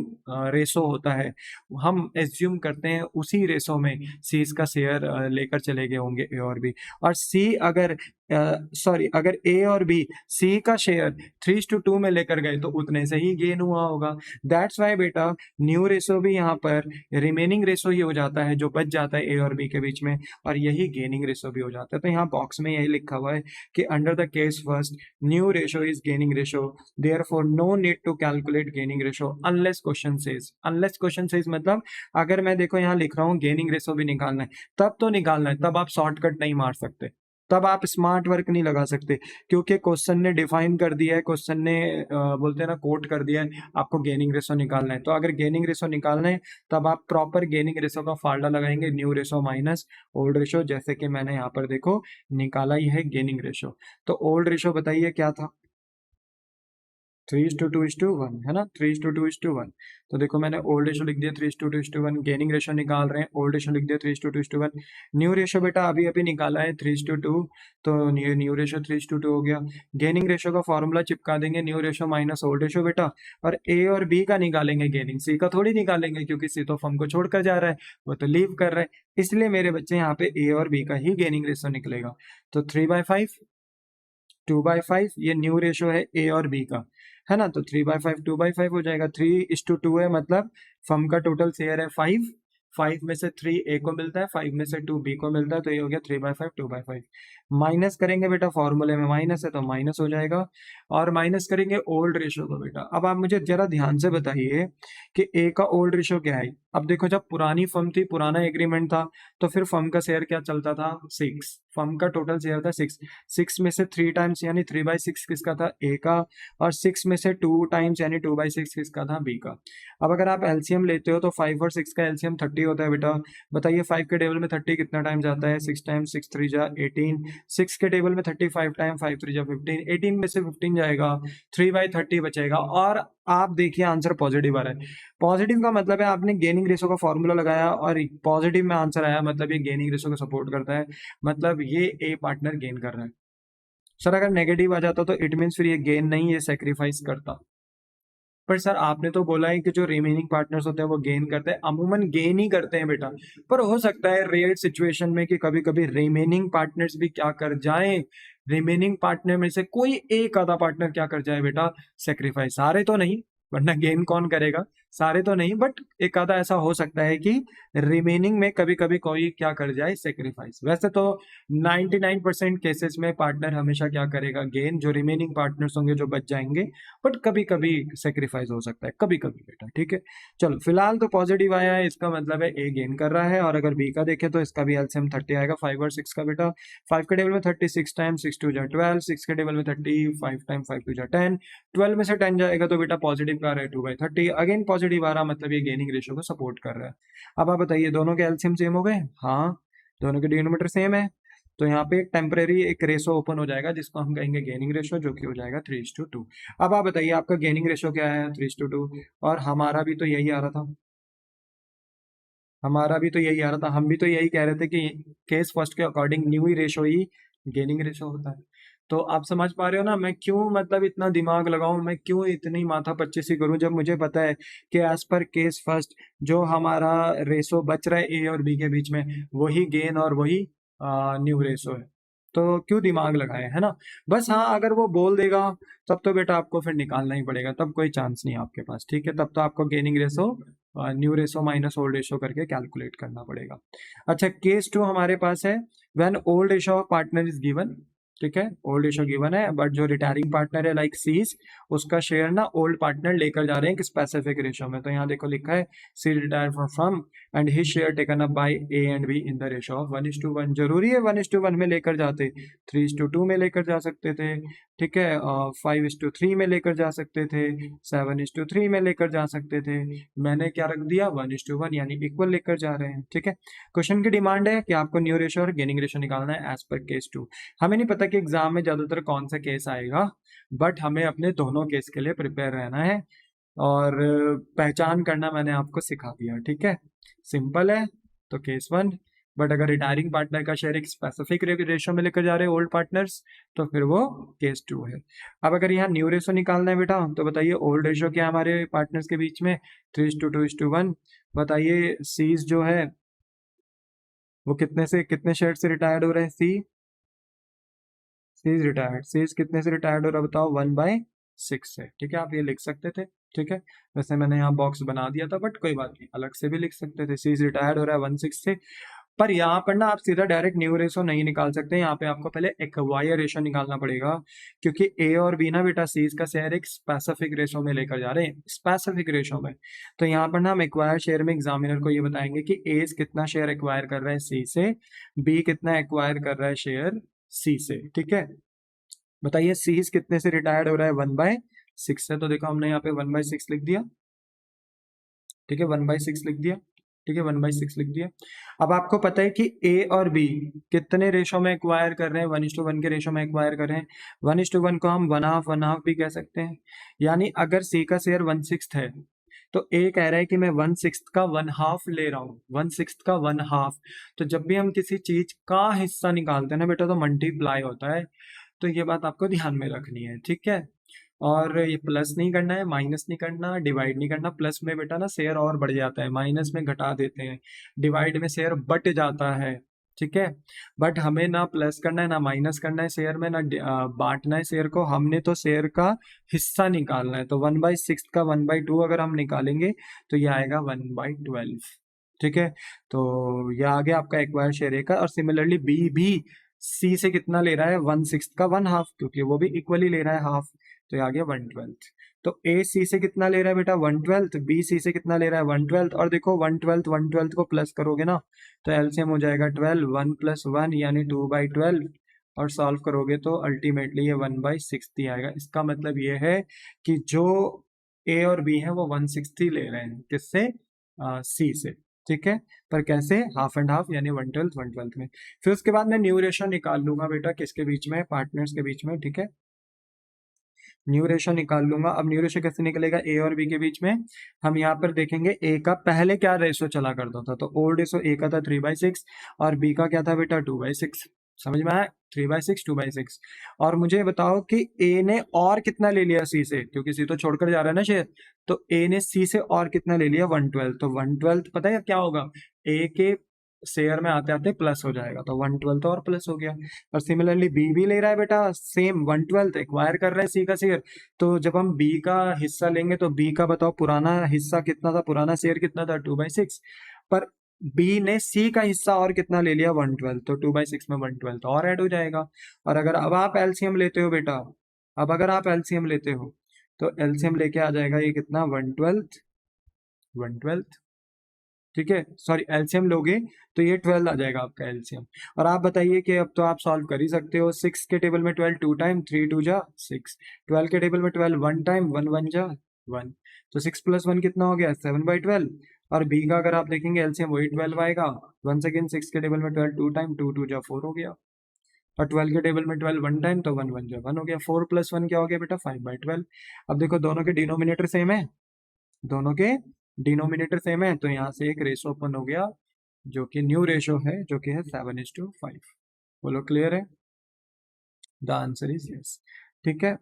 रेशो होता है, हम एज्यूम करते हैं उसी रेशो में सी का शेयर लेकर चले गए होंगे ए और बी। और सी अगर सॉरी, अगर ए और बी सी का शेयर 3:2 में लेकर गए तो उतने से ही गेन हुआ होगा। दैट्स वाई बेटा न्यू रेशो भी यहाँ पर रिमेनिंग रेशो ही हो जाता है जो बच जाता है ए और बी के बीच में, और यही गेनिंग रेशो भी हो जाता है। तो यहाँ बॉक्स में यही लिखा हुआ है कि under the case first new ratio is gaining ratio, therefore no need to calculate gaining ratio unless question says. Unless question says मतलब अगर मैं देखो यहाँ लिख रहा हूँ गेनिंग रेशो भी निकालना है, तब तो निकालना है, तब आप शॉर्टकट नहीं मार सकते, तब आप स्मार्ट वर्क नहीं लगा सकते, क्योंकि क्वेश्चन ने डिफाइन कर दिया है, क्वेश्चन ने बोलते हैं ना कोट कर दिया है आपको गेनिंग रेशो निकालना है। तो अगर गेनिंग रेशो निकालना है तब आप प्रॉपर गेनिंग रेशो का फार्मूला लगाएंगे, new ratio minus old ratio, जैसे कि मैंने यहाँ पर देखो निकाला ही है गेनिंग रेशो। तो ओल्ड रेशो बताइए क्या था, 3:2:1 है ना, 3:2:1। तो देखो मैंने ओल्ड रेशो लिख दिया 3:2:1, गेनिंग रेशो निकाल रहे हैं, ओल्ड रेशो लिख दिया 3:2:1। न्यू रेशो बेटा अभी अभी निकाला है 3:2, तो न्यू रेशो 3:2 हो गया। गेनिंग रेशो का फॉर्मूला चिपका देंगे, new ratio minus old ratio बेटा, और ए और बी का निकालेंगे गेनिंग, सी का थोड़ी निकालेंगे क्योंकि सी तो फर्म को छोड़कर जा रहा है, वो तो लीव कर रहा है, इसलिए मेरे बच्चे यहाँ पे ए और बी का ही गेनिंग रेशो निकलेगा। तो 3/5 2/5 ये न्यू रेशो है ए और बी का, है ना, तो 3/5 2/5 हो जाएगा। 3:2 है मतलब फर्म का टोटल शेयर है 5, 5 में से 3 ए को मिलता है, 5 में से 2 बी को मिलता है, तो ये हो गया 3/5 2/5। माइनस करेंगे बेटा, फॉर्मूले में माइनस है तो माइनस हो जाएगा, और माइनस करेंगे ओल्ड रेशो को बेटा। अब आप मुझे जरा ध्यान से बताइए कि ए का ओल्ड रेशो क्या है। अब देखो जब पुरानी फर्म थी, पुराना एग्रीमेंट था, तो फिर फर्म का शेयर क्या चलता था 6, फर्म का टोटल शेयर था 6, 6 में से 3 टाइम्स यानी 3/6 किसका था ए का, और 6 में से 2 टाइम्स यानी 2/6 किसका था बी का। अब अगर आप एलसीएम लेते हो तो 5 और 6 का एलसीएम 30 होता है बेटा। बताइए 5 के टेबल में 30 कितना टाइम्स आता है, 6 टाइम्स 6 3 जा 18, 6 के टेबल में 30 5 टाइम 5 3 जा 15, 18 में से 15 जाएगा, 3/30 बचेगा, और आप देखिए आंसर पॉजिटिव आ रहा है। पॉजिटिव का मतलब है आपने गेनिंग रेशो का फॉर्मूला लगाया और पॉजिटिव में आंसर आया, मतलब ये गेनिंग रेशो को सपोर्ट करता है, मतलब ये ए पार्टनर गेन कर रहा है। सर अगर नेगेटिव आ जाता तो इट मीन्स फिर ये गेन नहीं, ये सेक्रीफाइस करता। पर सर आपने तो बोला है कि जो रिमेनिंग पार्टनर्स होते हैं वो गेन करते हैं, अमूमन गेन ही करते हैं बेटा, पर हो सकता है रेयर सिचुएशन में कि कभी कभी रिमेनिंग पार्टनर्स भी क्या कर जाएं, रिमेनिंग पार्टनर में से कोई एक आधा पार्टनर क्या कर जाए बेटा, सेक्रीफाइस। सारे तो नहीं, वरना गेन कौन करेगा, सारे तो नहीं, बट एक आधा ऐसा हो सकता है कि रिमेनिंग में कभी कभी कोई क्या कर जाए, सेक्रीफाइस। वैसे तो 99% केसेस में पार्टनर हमेशा क्या करेगा, गेन, जो रिमेनिंग पार्टनर्स होंगे जो बच जाएंगे, बट कभी कभी सेक्रीफाइस हो सकता है, कभी कभी बेटा, ठीक है। चलो फिलहाल तो पॉजिटिव आया है, इसका मतलब है ए गेन कर रहा है, और अगर बी का देखें तो इसका भी एलसीएम 30 आएगा, 5 और 6 का बेटा। 5 के टेबल में 36 टाइम 6 2 जा 12, 6 के टेबल में 35 टाइम 5 2 जा 10, 12 में से 10 जाएगा तो बेटा पॉजिटिव का रहा है 2/30, अगेन पॉजिटिव आ रहा, मतलब ये गेनिंग रेशियो को सपोर्ट कर रहा है। अब आप बताइए दोनों के एलसीएम सेम हो गए, हाँ दोनों के डिनोमिनेटर सेम है, तो यहाँ पे एक टेम्परेरी एक रेशो ओपन हो जाएगा जिसको हम कहेंगे गेनिंग रेशो, जो कि हो जाएगा 3:2। अब आप बताइए आपका गेनिंग रेशो क्या है, 3:2, और हमारा भी तो यही आ रहा था, हमारा भी तो यही आ रहा था, हम भी तो यही कह रहे थे कि केस फर्स्ट के अकॉर्डिंग न्यू ही रेशो ही गेनिंग रेशो होता है। तो आप समझ पा रहे हो ना मैं क्यों मतलब इतना दिमाग लगाऊं, मैं क्यों इतनी माथा पच्चीसी करूं, जब मुझे पता है कि एज पर केस फर्स्ट जो हमारा रेशो बच रहा है ए और बी के बीच में, वही गेन और वही न्यू रेशो है। तो क्यों दिमाग लगाए, है ना। बस हाँ अगर वो बोल देगा तब तो बेटा आपको फिर निकालना ही पड़ेगा, तब कोई चांस नहीं है आपके पास, ठीक है, तब तो आपको gaining ratio new ratio minus old ratio करके कैलकुलेट करना पड़ेगा। अच्छा केस 2 हमारे पास है, when old ratio of partner is given, ठीक है, ओल्ड रेशो गिवन है, बट जो रिटायरिंग पार्टनर है लाइक सीज, उसका शेयर ना ओल्ड पार्टनर लेकर जा रहे हैं एक स्पेसिफिक रेशो में। तो यहाँ देखो लिखा है C retire from firm and his share taken up by A and B in the ratio of 1:1। जरूरी है 1:1 में लेकर जाते, 3:2 में लेकर जा सकते थे, ठीक है, 5:3 में लेकर जा सकते थे, 7:3 में लेकर जा सकते थे, मैंने क्या रख दिया 1:1 यानी इक्वल लेकर जा रहे हैं, ठीक है। क्वेश्चन की डिमांड है कि आपको न्यू रेशो और गेनिंग रेशो निकालना है एज पर केस 2। हमें नहीं पता कि एग्जाम में ज्यादातर कौन सा केस आएगा, बट हमें अपने दोनों केस के लिए प्रिपेयर रहना है, और पहचान करना मैंने आपको सिखा दिया, ठीक है, सिंपल है। तो केस 1, बट अगर रिटायरिंग पार्टनर का शेयर एक स्पेसिफिक रेशो में लेकर जा रहे हैं ओल्ड पार्टनर्स, तो फिर वो केस 2 है। अब अगर यहाँ न्यू रेशो निकालना है बेटा, तो बताइए ओल्ड रेशो क्या है हमारे पार्टनर्स के बीच में, 3:2:1। बताइए सीज जो है वो कितने से कितने शेयर से रिटायर्ड हो रहे हैं, सी सी इज रिटायर्ड, सी इज कितने से रिटायर्ड हो रहा है बताओ, 1/6 से। ठीक है, आप ये लिख सकते थे। ठीक है, वैसे मैंने यहाँ बॉक्स बना दिया था, बट कोई बात नहीं, अलग से भी लिख सकते थे। सी इज रिटायर्ड हो रहा है 1/6 से। पर यहाँ पर ना आप सीधा डायरेक्ट न्यू रेशो नहीं निकाल सकते, यहाँ पे आपको पहले एक्वायर रेशो निकालना पड़ेगा, क्योंकि ए और बी ना बेटा सीज का शेयर एक स्पेसिफिक रेशो में लेकर जा रहे हैं, स्पेसिफिक रेशो में। तो यहाँ पर ना हम एक्वायर शेयर में एग्जामिनर को ये बताएंगे कि ए कितना शेयर एक्वायर कर रहा है सी से, बी कितना एक्वायर कर रहा है शेयर सी से। ठीक है, बताइए सी कितने से रिटायर्ड हो रहा है, 1/6 से। तो देखो हमने यहाँ पे 1/6 लिख दिया। ठीक है, 1/6 लिख दिया। ठीक है, 1/6 लिख दिया। अब आपको पता है कि ए और बी कितने रेशो में एक्वायर कर रहे हैं, 1:1 के रेशो में एक्वायर कर रहे हैं। 1:1 को हम 1/2 भी कह सकते हैं। यानी अगर सी का शेयर 1/6 है, तो ए कह रहा है कि मैं 1/6 का 1/2 ले रहा हूँ, 1/6 का 1/2। तो जब भी हम किसी चीज का हिस्सा निकालते हैं ना बेटा, तो मल्टीप्लाई होता है। तो ये बात आपको ध्यान में रखनी है। ठीक है, और ये प्लस नहीं करना है, माइनस नहीं करना, डिवाइड नहीं करना। प्लस में बेटा ना शेयर और बढ़ जाता है, माइनस में घटा देते हैं, डिवाइड में शेयर बट जाता है। ठीक है, बट हमें ना प्लस करना है ना माइनस करना है शेयर में, ना बांटना है शेयर को, हमने तो शेयर का हिस्सा निकालना है। तो 1/6 का 1/2 अगर हम निकालेंगे तो ये आएगा 1/12। ठीक है, तो ये आ गया आपका एक्वायर शेयर का। और सिमिलरली बी भी सी से कितना ले रहा है, 1/6 का 1/2, क्योंकि वो भी इक्वली ले रहा है हाफ। तो ये आ गया 1/12। तो ए सी से कितना ले रहा है बेटा, 1/12, बी सी से कितना ले रहा है, 1/12। और देखो 1/12 को प्लस करोगे ना, तो एलसीएम हो जाएगा 12, 1 + 1 यानी 2/12। और सॉल्व करोगे तो अल्टीमेटली ये 1/6 ही आएगा। इसका मतलब ये है कि जो ए और बी है वो 1/6 ही ले रहे हैं, किससे, सी से। ठीक है, पर कैसे, हाफ एंड हाफ, यानी 1/12 1/12 में। फिर उसके बाद मैं न्यू रेशो निकाल लूंगा बेटा, किसके बीच में, पार्टनर्स के बीच में। ठीक है, न्यू रेशो निकाल लूंगा। अब न्यू रेशो कैसे निकलेगा, ए और बी के बीच में। हम यहाँ पर देखेंगे ए का पहले क्या रेशो चला करता था, तो ओल्ड रेशो ए का था 3/6 और बी का क्या था बेटा 2/6। समझ में आया, 3/6 2/6। और मुझे बताओ कि ए ने और कितना ले लिया सी से, क्योंकि सी तो छोड़कर जा रहा है ना शेयर। तो ए ने सी से और कितना ले लिया, 1/12। तो 1/12 पता है क्या होगा, ए के शेयर में आते आते प्लस हो जाएगा, तो 1/12 तो और प्लस हो गया। और सिमिलरली बी भी ले रहा है बेटा सेम 1/12, एक्वायर कर रहा है सी का शेयर। तो जब हम बी का हिस्सा लेंगे तो बी का बताओ पुराना हिस्सा कितना था, पुराना शेयर कितना था, 2/6। पर बी ने सी का हिस्सा और कितना ले लिया, 1/12। तो 2/6 में 1/12 तो और ऐड हो जाएगा। और अगर अब आप एलसीएम लेते हो बेटा, अब अगर आप एलसीएम लेते हो तो एलसीएम लेके आ जाएगा ये कितना, 1/12 1/12। ठीक है, सॉरी एलसीएम लोगे तो ये 12 आ जाएगा आपका एलसीएम। और आप बताइए कि अब तो आप सॉल्व कर ही सकते हो। 6 के टेबल में 12 2 टाइम, 3 2 जा 6। 12 के टेबल में 12 1 टाइम, 1 1 जा 1। तो 6 + 1 कितना हो गया, 7/12। और बी का अगर आप देखेंगे एलसीएम वही 12 आएगा। वंस अगेन 6 के टेबल में 12 2 टाइम, 2 2 जा 4 हो गया। और 12 के टेबल में 12 1 टाइम, तो 1 1 जा 1 हो गया। 4 + 1 क्या हो गया बेटा, 5/12। अब देखो दोनों के डिनोमिनेटर सेम है, दोनों के डिनोमिनेटर सेम है, तो यहाँ से एक रेशो ओपन हो गया जो कि न्यू रेशो है, जो कि है 7:5। बोलो क्लियर है, द आंसर इज यस। ठीक है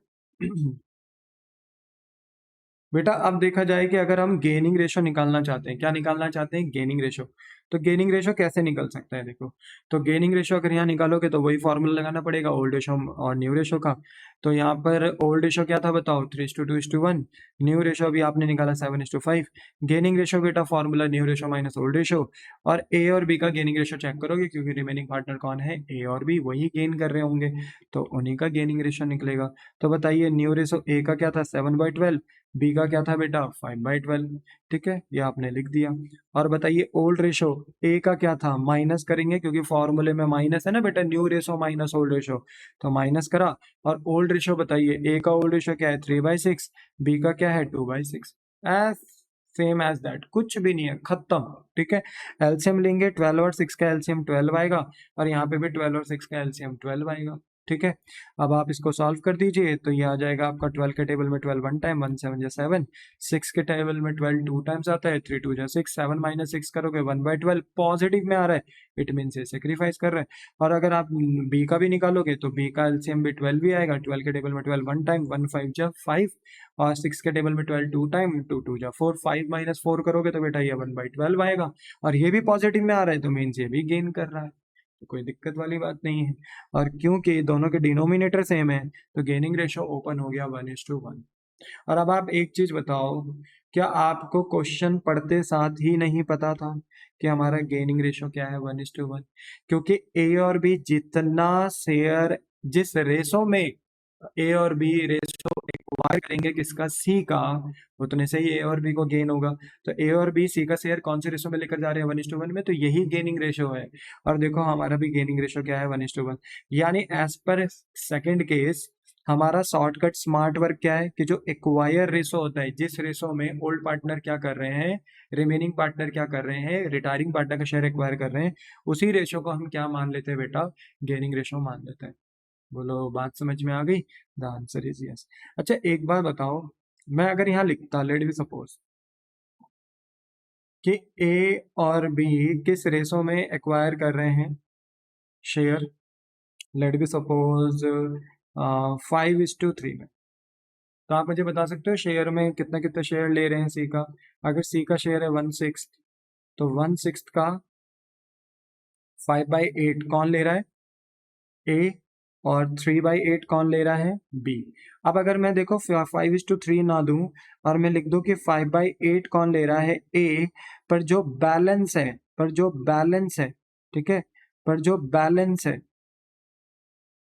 बेटा अब देखा जाए कि अगर हम गेनिंग रेशो निकालना चाहते हैं, क्या निकालना चाहते हैं, गेनिंग रेशो। तो गेनिंग रेशो कैसे निकल सकता है, देखो तो गेनिंग रेशो अगर यहाँ निकालोगे तो वही फॉर्मूला लगाना पड़ेगा ओल्ड रेशो और न्यू रेशो का। तो यहाँ पर ओल्ड रेशो क्या था बताओ, 3:2:1। न्यू रेशो अभी आपने निकाला 7:5। गेनिंग रेशो बेटा formula new ratio minus old ratio. और ए और बी का गेनिंग रेशो चेक करोगे, क्योंकि रिमेनिंग पार्टनर कौन है, ए और बी, वही गेन कर रहे होंगे, तो उन्हीं का गेनिंग रेशो निकलेगा। तो बताइए न्यू रेशो ए का क्या था, 7/12, बी का क्या था बेटा, 5/12। ठीक है, ये आपने लिख दिया। और बताइए ओल्ड रेशो ए का क्या था, माइनस करेंगे, क्योंकि फॉर्मूले में माइनस है ना बेटा, new ratio minus old ratio, तो माइनस करा। और ओल्ड रेशो बताइए, ए का ओल्ड रेशो क्या है, 3/6, बी का क्या है, 2/6। एज सेम एज दैट, कुछ भी नहीं है, खत्म। ठीक है, एलसीएम लेंगे, 12 और 6 का एलसीएम 12 आएगा, और यहाँ पे भी 12 और 6 का एलसीएम 12 आएगा। ठीक है, अब आप इसको सॉल्व कर दीजिए, तो ये आ जाएगा आपका 12 के टेबल में 12 1 टाइम, 1 7 जा 7। 6 के टेबल में 12 2 टाइम्स आता है, 3 2 जा 6। 7 - 6 करोगे 1/12, पॉजिटिव में आ रहा है, इट मीन से सेक्रीफाइस कर रहा है। और अगर आप बी का भी निकालोगे तो बी का एलसीएम भी 12 भी आएगा। 12 के टेबल में 12 1 टाइम, 1 5 जा 5। और 6 के टेबल में 12 2 टाइम, 2 2 जा 4। 5 - 4 करोगे तो बेटा ये 1/12 आएगा। और ये भी पॉजिटिव में आ रहा है, तो मीन्स ये भी गेन कर रहा है। तो कोई दिक्कत वाली बात नहीं है। और क्योंकि दोनों के डिनोमिनेटर सेम है तो गेनिंग रेशो ओपन हो गया 1:1। और अब आप एक चीज बताओ, क्या आपको क्वेश्चन पढ़ते साथ ही नहीं पता था कि हमारा गेनिंग रेशो क्या है 1:1? क्योंकि ए और बी जितना शेयर, जिस रेशो में ए और बी रेशो एक्वायर करेंगे किसका, सी का, उतने से ही ए और बी को गेन होगा। तो ए और बी सी का शेयर कौन से रेशो में लेकर जा रहे हैं 1:1 में, तो यही गेनिंग रेशो है। और देखो हमारा भी गेनिंग रेशो क्या है 1:1। यानी एज पर सेकंड केस हमारा शॉर्टकट स्मार्ट वर्क क्या है कि जो एक्वायर रेशो होता है, जिस रेशो में ओल्ड पार्टनर क्या कर रहे हैं, रिमेनिंग पार्टनर क्या कर रहे हैं, रिटायरिंग पार्टनर का शेयर एक्वायर कर रहे हैं, उसी रेशो को हम क्या मान लेते हैं बेटा, गेनिंग रेशो मान लेते हैं। बोलो बात समझ में आ गई? The answer is yes. अच्छा एक बात बताओ, मैं अगर यहाँ लिखता लेट बी सपोज कि ए और बी किस रेशो में एक्वायर कर रहे हैं शेयर, लेट बी सपोज 5:3 में, तो आप मुझे बता सकते हो शेयर में कितना कितना शेयर ले रहे हैं सी का। अगर सी का शेयर है 1/6, तो 1/6 का 5/8 कौन ले रहा है, ए, और 3/8 कौन ले रहा है, बी। अब अगर मैं देखो 5:3 ना दूं और मैं लिख दूं कि 5/8 कौन ले रहा है, ए, पर जो बैलेंस है, पर जो बैलेंस है, ठीक है, पर जो बैलेंस है,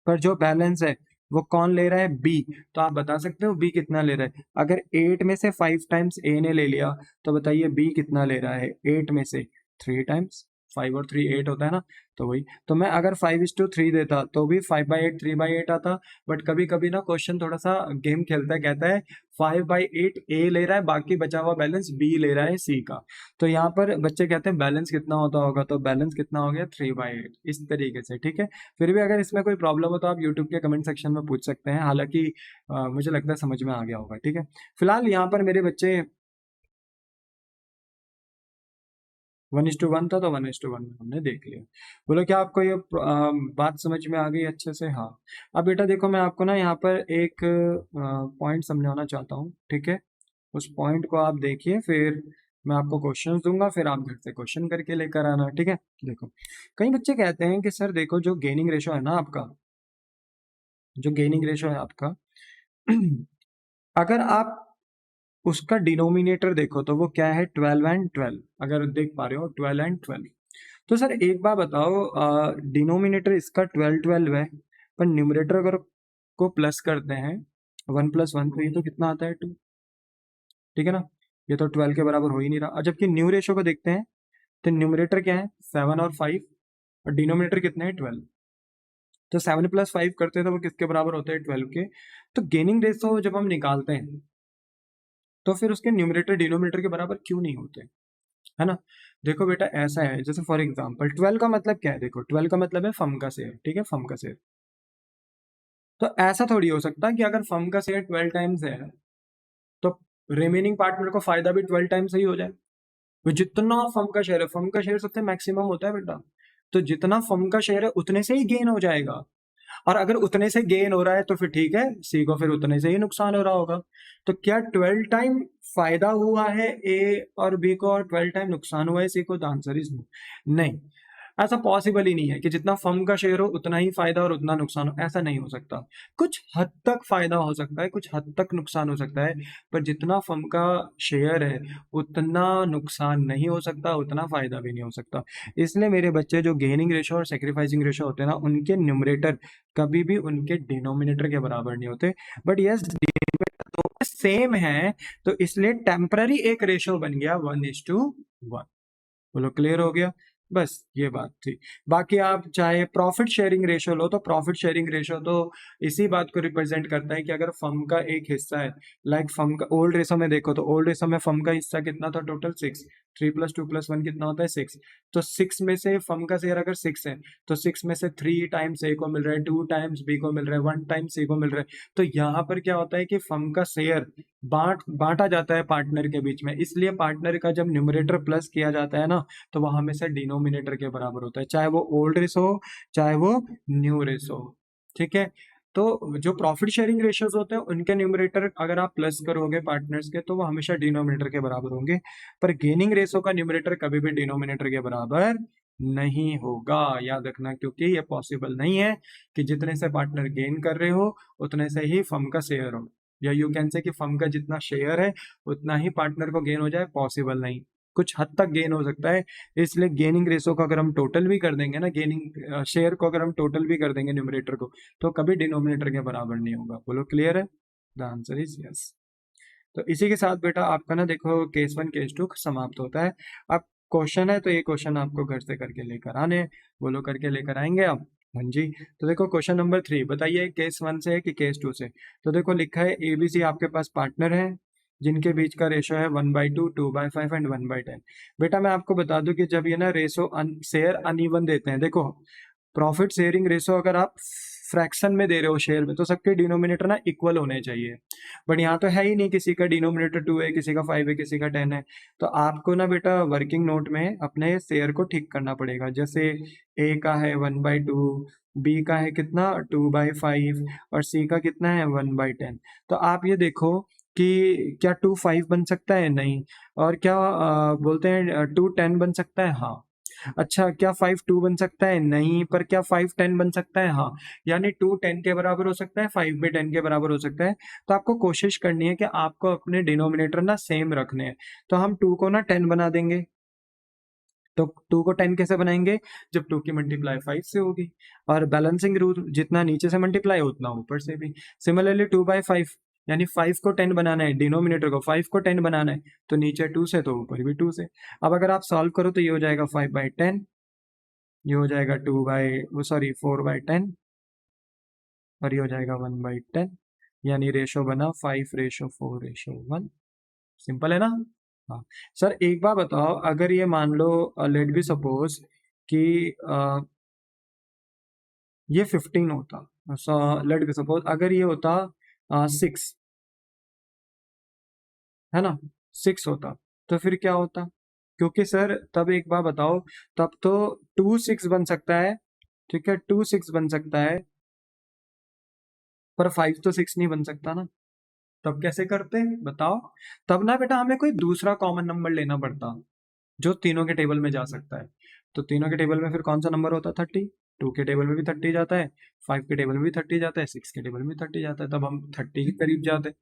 पर जो बैलेंस है वो कौन ले रहा है, बी। तो आप बता सकते हो बी कितना ले रहा है। अगर 8 में से 5 टाइम्स ए ने ले लिया तो बताइए बी कितना ले रहा है, 8 में से 3 टाइम्स, 5 और 3 8 होता है ना, तो वही। तो मैं अगर 5:3 देता तो भी 5/8 3/8 आता। बट कभी कभी ना क्वेश्चन थोड़ा सा गेम खेलता है, कहता है 5/8 ए ले रहा है, बाकी बचा हुआ बैलेंस बी ले रहा है सी का। तो यहाँ पर बच्चे कहते हैं बैलेंस कितना होता होगा, तो बैलेंस कितना हो गया 3/8, इस तरीके से, ठीक है। फिर भी अगर इसमें कोई प्रॉब्लम हो तो आप यूट्यूब के कमेंट सेक्शन में पूछ सकते हैं, हालांकि मुझे लगता है समझ में आ गया होगा, ठीक है। फिलहाल यहाँ पर मेरे बच्चे 1:1 था तो 1:1 में हमने देख लिया। बोलो क्या आपको ये बात समझ में आ गई अच्छे से? हाँ। अब बेटा देखो मैं आपको ना यहाँ पर एक पॉइंट समझाना चाहता हूँ, ठीक है। उस पॉइंट को आप देखिए, फिर मैं आपको क्वेश्चन दूंगा, फिर आप घर से क्वेश्चन करके लेकर आना, ठीक है। देखो कई बच्चे कहते हैं कि सर देखो जो गेनिंग रेशो है ना आपका, जो गेनिंग रेशो है आपका अगर आप उसका डिनोमिनेटर देखो तो वो क्या है, 12 एंड 12। अगर देख पा रहे हो 12 एंड 12, तो सर एक बात बताओ, डिनोमिनेटर इसका 12 12 है, पर न्यूमरेटर अगर को प्लस करते हैं 1 + 1, तो ये तो कितना आता है 2, ठीक है ना। ये तो 12 के बराबर हो ही नहीं रहा। और जबकि न्यू रेशो को देखते हैं तो न्यूमरेटर क्या है 7 और 5, और डिनोमिनेटर कितने हैं 12, तो 7 + 5 करते हैं तो वो किसके बराबर होते हैं 12 के। तो गेनिंग रेशो जब हम निकालते हैं तो फिर उसके न्यूमरेटर डिनोमिनेटर के बराबर क्यों नहीं होते, है ना। देखो बेटा ऐसा है, जैसे फॉर एग्जांपल 12 का मतलब क्या है, देखो 12 का मतलब है फर्म का शेयर, ठीक है, फर्म का शेयर। तो ऐसा थोड़ी हो सकता कि अगर फर्म का शेयर 12 टाइम्स है तो रिमेनिंग पार्टनर को फायदा भी 12 टाइम्स ही हो जाए। तो जितना फर्म का शेयर है, फर्म का शेयर सबसे मैक्सिमम होता है बेटा, तो जितना फर्म का शेयर है उतने से ही गेन हो जाएगा। और अगर उतने से गेन हो रहा है तो फिर ठीक है, सी को फिर उतने से ही नुकसान हो रहा होगा। तो क्या 12 टाइम फायदा हुआ है ए और बी को और 12 टाइम नुकसान हुआ है सी को? द आंसर इज नो, नहीं। ऐसा पॉसिबल ही नहीं है कि जितना फर्म का शेयर हो उतना ही फायदा और उतना नुकसान हो, ऐसा नहीं हो सकता। कुछ हद तक फायदा हो सकता है, कुछ हद तक नुकसान हो सकता है, पर जितना फर्म का शेयर है उतना नुकसान नहीं हो सकता, उतना फायदा भी नहीं हो सकता। इसलिए मेरे बच्चे जो गेनिंग रेशो और सेक्रीफाइसिंग रेशो होते हैं ना, उनके न्यूमरेटर कभी भी उनके डिनोमिनेटर के बराबर नहीं होते। बट यस डिनोमिनेटर तो सेम है, तो इसलिए टेम्पररी एक रेशो बन गया 1:1। बोलो क्लियर हो गया? बस ये बात थी। बाकी आप चाहे प्रॉफिट शेयरिंग रेशो लो, तो प्रॉफिट शेयरिंग रेशो तो इसी बात को रिप्रेजेंट करता है कि अगर फर्म का एक हिस्सा है, लाइक फर्म का ओल्ड रेशो में देखो तो ओल्ड रेशो में फर्म का हिस्सा कितना था टोटल 6, 3 + 2 + 1 कितना होता है 6। तो 6 में से फर्म का शेयर अगर 6 है तो 6 में से 3 टाइम्स ए को मिल रहा है, 2 टाइम्स बी को मिल रहा है, 1 टाइम सी को मिल रहा है। तो यहाँ पर क्या होता है कि फर्म का शेयर बांटा जाता है पार्टनर के बीच में, इसलिए पार्टनर का जब न्यूमरेटर प्लस किया जाता है ना तो वो हमेशा डिनोमिनेटर के बराबर होता है, चाहे वो ओल्ड रेशो हो चाहे वो न्यू रेशो हो, ठीक है। तो जो प्रॉफिट शेयरिंग रेशियोज होते हैं उनके न्यूमरेटर अगर आप प्लस करोगे पार्टनर्स के तो वो हमेशा डिनोमिनेटर के बराबर होंगे, पर गेनिंग रेशो का न्यूमरेटर कभी भी डिनोमिनेटर के बराबर नहीं होगा, याद रखना, क्योंकि ये पॉसिबल नहीं है कि जितने से पार्टनर गेन कर रहे हो उतने से ही फर्म का शेयर हो, या यू कैन से कि फर्म का जितना शेयर है उतना ही पार्टनर को गेन हो जाए, पॉसिबल नहीं। कुछ हद तक गेन हो सकता है, इसलिए गेनिंग रेशो को अगर हम टोटल भी कर देंगे ना, गेनिंग शेयर को अगर हम टोटल भी कर देंगे न्यूमरेटर को, तो कभी डिनोमिनेटर के बराबर नहीं होगा। बोलो क्लियर है? The answer is yes. तो इसी के साथ बेटा आपका ना देखो केस 1 केस 2 समाप्त होता है। अब क्वेश्चन है, तो ये क्वेश्चन आपको घर से करके लेकर आने हैं। बोलो करके लेकर आएंगे आप? हाँ जी। तो देखो क्वेश्चन नंबर 3 बताइए, केस 1 से है कि केस 2 से? तो देखो लिखा है ABC आपके पास पार्टनर है जिनके बीच का रेशो है 1/2, 2/5 एंड 1/10। बेटा मैं आपको बता दूं कि जब ये ना रेशो शेयर अनइवन देते हैं, देखो प्रॉफिट शेयरिंग रेशो अगर आप फ्रैक्शन में दे रहे हो शेयर में, तो सबके डिनोमिनेटर ना इक्वल होने चाहिए, बट यहाँ तो है ही नहीं, किसी का डिनोमिनेटर 2 है, किसी का 5 है, किसी का 10 है। तो आपको ना बेटा वर्किंग नोट में अपने शेयर को ठीक करना पड़ेगा। जैसे ए का है 1/2, बी का है कितना 2/5 और सी का कितना है 1/10। तो आप ये देखो कि क्या 2 5 बन सकता है? नहीं। और क्या बोलते हैं 2 10 बन सकता है? हाँ। अच्छा, क्या 5 2 बन सकता है? नहीं। पर क्या 5 10 बन सकता है? हाँ। यानी 2 10 के बराबर हो सकता है, 5 भी 10 के बराबर हो सकता है। तो आपको कोशिश करनी है कि आपको अपने डिनोमिनेटर ना सेम रखने हैं। तो हम 2 को ना 10 बना देंगे। तो 2 को 10 कैसे बनाएंगे? जब 2 की मल्टीप्लाई 5 से होगी, और बैलेंसिंग रूल जितना नीचे से मल्टीप्लाई उतना ऊपर से भी। सिमिलरली 2/5 यानी 5 को 10 बनाना है, डिनोमिनेटर को 5 को 10 बनाना है, तो नीचे 2 से तो ऊपर भी 2 से। अब अगर आप सॉल्व करो तो ये हो जाएगा 5/10, ये हो जाएगा 4/10, और ये हो जाएगा 1/10, यानी रेशो बना 5:4:1। सिंपल है ना? हाँ। सर एक बार बताओ, अगर ये मान लो लेट बी सपोज कि ये 15 होता, लेट बी सपोज अगर ये होता 6, है ना, 6 होता, तो फिर क्या होता? क्योंकि सर तब एक बार बताओ, तब तो 2 6 बन सकता है, ठीक है, 2 6 बन सकता है, पर 5 तो 6 नहीं बन सकता ना। तब कैसे करते बताओ? तब ना बेटा हमें कोई दूसरा कॉमन नंबर लेना पड़ता जो तीनों के टेबल में जा सकता है। तो तीनों के टेबल में फिर कौन सा नंबर होता? 30। 2 के टेबल में भी 30 जाता है, 5 के टेबल में भी 30 जाता है, 6 के टेबल में भी 30 जाता है, तब हम 30 के करीब जाते।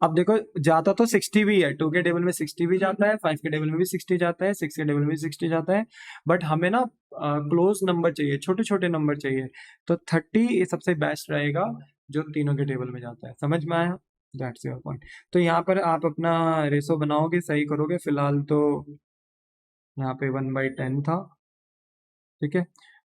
अब देखो जाता तो 60 भी है, 2 के टेबल में 60 भी जाता है, 5 के टेबल में भी 60 जाता है, 6 के टेबल में भी 60 जाता है, बट हमें ना क्लोज नंबर चाहिए, छोटे छोटे नंबर चाहिए। तो 30 ये सबसे बेस्ट रहेगा जो तीनों के टेबल में जाता है। समझ में आया? That's your point. तो यहाँ पर आप अपना रेशो बनाओगे, सही करोगे। फिलहाल तो यहाँ पे 1/10 था, ठीक है,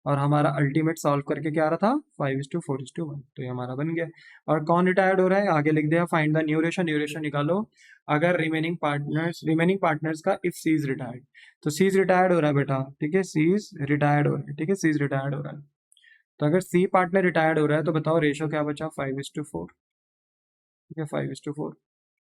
और हमारा अल्टीमेट सॉल्व करके क्या आ रहा था? 5:4:1। तो ये हमारा बन गया। और कौन रिटायर्ड हो रहा है? आगे लिख दिया, find the new ratio. New ratio निकालो अगर रिमेनिंग पार्टनर्स का इफ सी इज रिटायर्ड। तो सी इज रिटायर्ड हो रहा है बेटा, ठीक है, सी इज रिटायर्ड हो रहा है, ठीक है, सी इज रिटायर्ड हो रहा है। तो अगर सी पार्टनर रिटायर्ड हो रहा है तो बताओ रेशो क्या बचा? 5:4, ठीक है, 5:4।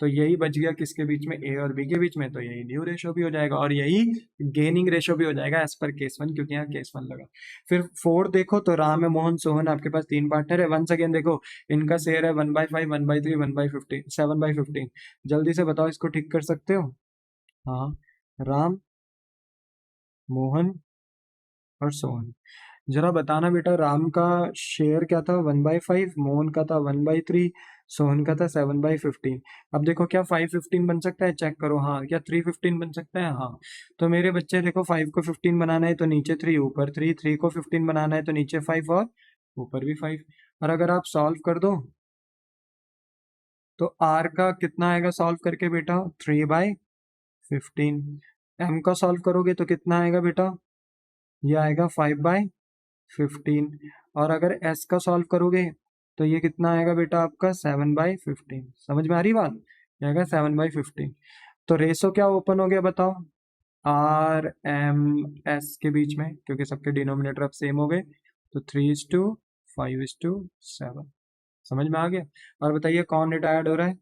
तो यही बच गया किसके बीच में? ए और बी के बीच में। तो यही न्यू रेशो भी हो जाएगा और यही गेनिंग रेशो भी हो जाएगा एज पर केस 1, क्योंकि यहाँ केस 1 लगा। फिर 4 देखो तो राम है, मोहन, सोहन, आपके पास 3 पार्टनर है। वंस अगेन देखो इनका शेयर है 1/5, 1/3, 1/15, 7/15। जल्दी से बताओ इसको ठीक कर सकते हो? हाँ, राम, मोहन और सोहन। जरा बताना बेटा, राम का शेयर क्या था? 1/5, मोहन का था 1/3, सोहन का था 7/15। अब देखो क्या 515 बन सकता है? चेक करो। हाँ, क्या 315 बन सकता है? हाँ। तो मेरे बच्चे देखो 5 को 15 बनाना है तो नीचे 3 ऊपर 3, 3 को 15 बनाना है तो नीचे 5 और ऊपर भी 5। और अगर आप सॉल्व कर दो तो आर का कितना आएगा सॉल्व करके बेटा? 3/15। एम का सॉल्व करोगे तो कितना आएगा बेटा? ये आएगा 5/15। और अगर एस का सॉल्व करोगे तो ये कितना आएगा बेटा आपका? 7/15। समझ में आ रही बात? ये आएगा 7/15। तो रेशो क्या ओपन हो गया बताओ? आर एम एस के बीच में, क्योंकि सबके डिनोमिनेटर अब सेम हो गए। तो 3:5:7। समझ में आ गया? और बताइए कौन रिटायर्ड हो रहा है?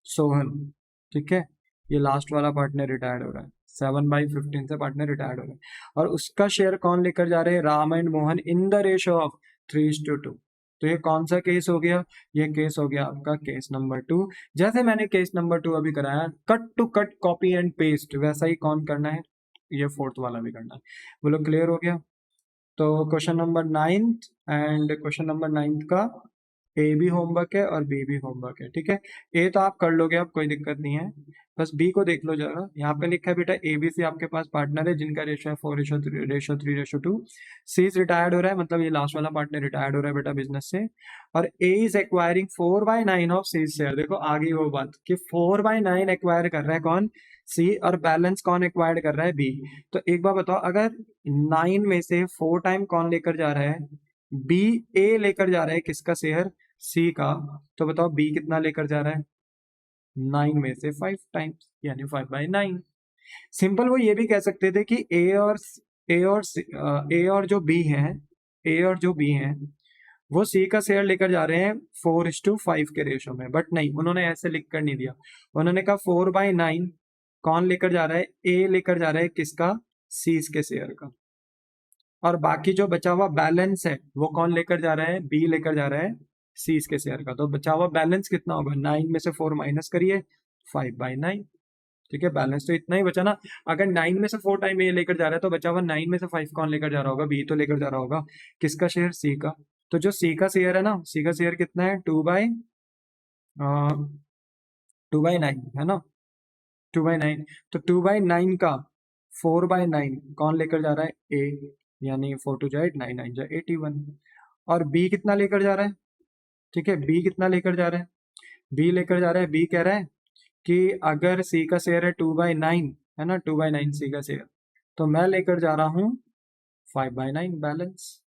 सोहन, ठीक है, ये लास्ट वाला पार्टनर रिटायर्ड हो रहा है। 7/15 से पार्टनर रिटायर्ड हो रहा है, और उसका शेयर कौन लेकर जा रहे हैं? Ram and Mohan in the ratio of 3:2। तो ये कौन सा केस हो गया? ये केस हो गया आपका केस नंबर 2। जैसे मैंने केस नंबर 2 अभी कराया, cut to cut copy and paste, वैसा ही कौन करना है? ये फोर्थ वाला भी करना है। बोलो क्लियर हो गया। तो question number 9 and question number 9 का ए भी होमवर्क है और बी भी होमवर्क है, ठीक है। ए तो आप कर लोगे, अब कोई दिक्कत नहीं है। बस बी को देख लो जरा। यहाँ पे लिखा है बेटा ए बी सी आपके पास पार्टनर है जिनका रेशो है 4:3:2। सी इज रिटायर्ड हो रहा है, मतलब ये लास्ट वाला पार्टनर रिटायर्ड हो रहा है बेटा बिजनेस से। और A is acquiring 4/9 of C share. देखो आ गई वो बात कि 4/9 एक्वायर कर रहा है कौन, सी, और बैलेंस कौन एक्वायर्ड कर रहा है, बी। तो एक बार बताओ, अगर 9 में से 4 टाइम कौन लेकर जा रहा है, बी। ए लेकर जा रहा है किसका शेयर, सी का। तो बताओ बी कितना लेकर जा रहा है, 9 में से 5 टाइम्स, यानी 5/9। सिंपल वो ये भी कह सकते थे कि ए और जो बी है, ए और जो बी है वो सी का शेयर लेकर जा रहे हैं 4:5 के रेशो में, बट नहीं, उन्होंने ऐसे लिख कर नहीं दिया। उन्होंने कहा 4/9 कौन लेकर जा रहा है, ए लेकर जा रहा है किसका, सी के शेयर का। और बाकी जो बचा हुआ बैलेंस है वो कौन लेकर जा रहा है, बी लेकर जा रहा है सी के शेयर का। तो बचा हुआ बैलेंस कितना होगा, 9 में से 4 माइनस करिए, 5/9। ठीक है, बैलेंस तो इतना ही बचा ना। अगर 9 में से 4 टाइम ए लेकर जा रहा है तो बचा हुआ 9 में से 5 कौन लेकर जा रहा होगा, बी तो लेकर जा रहा होगा किसका शेयर, सी का। तो जो सी का शेयर है ना, सी का शेयर कितना है, 2/9 है ना, 2/9। तो 2/9 का 4/9 कौन लेकर जा रहा है, ए, यानी 4×2 = 8, 9×9 = 81। और बी कितना लेकर जा रहा है, ठीक है, बी कितना लेकर जा रहा है, बी लेकर जा रहा है, बी कह रहा है कि अगर सी का शेयर है 2/9, है ना, 2/9 सी का शेयर, तो मैं लेकर जा रहा हूँ 5/9 बैलेंस।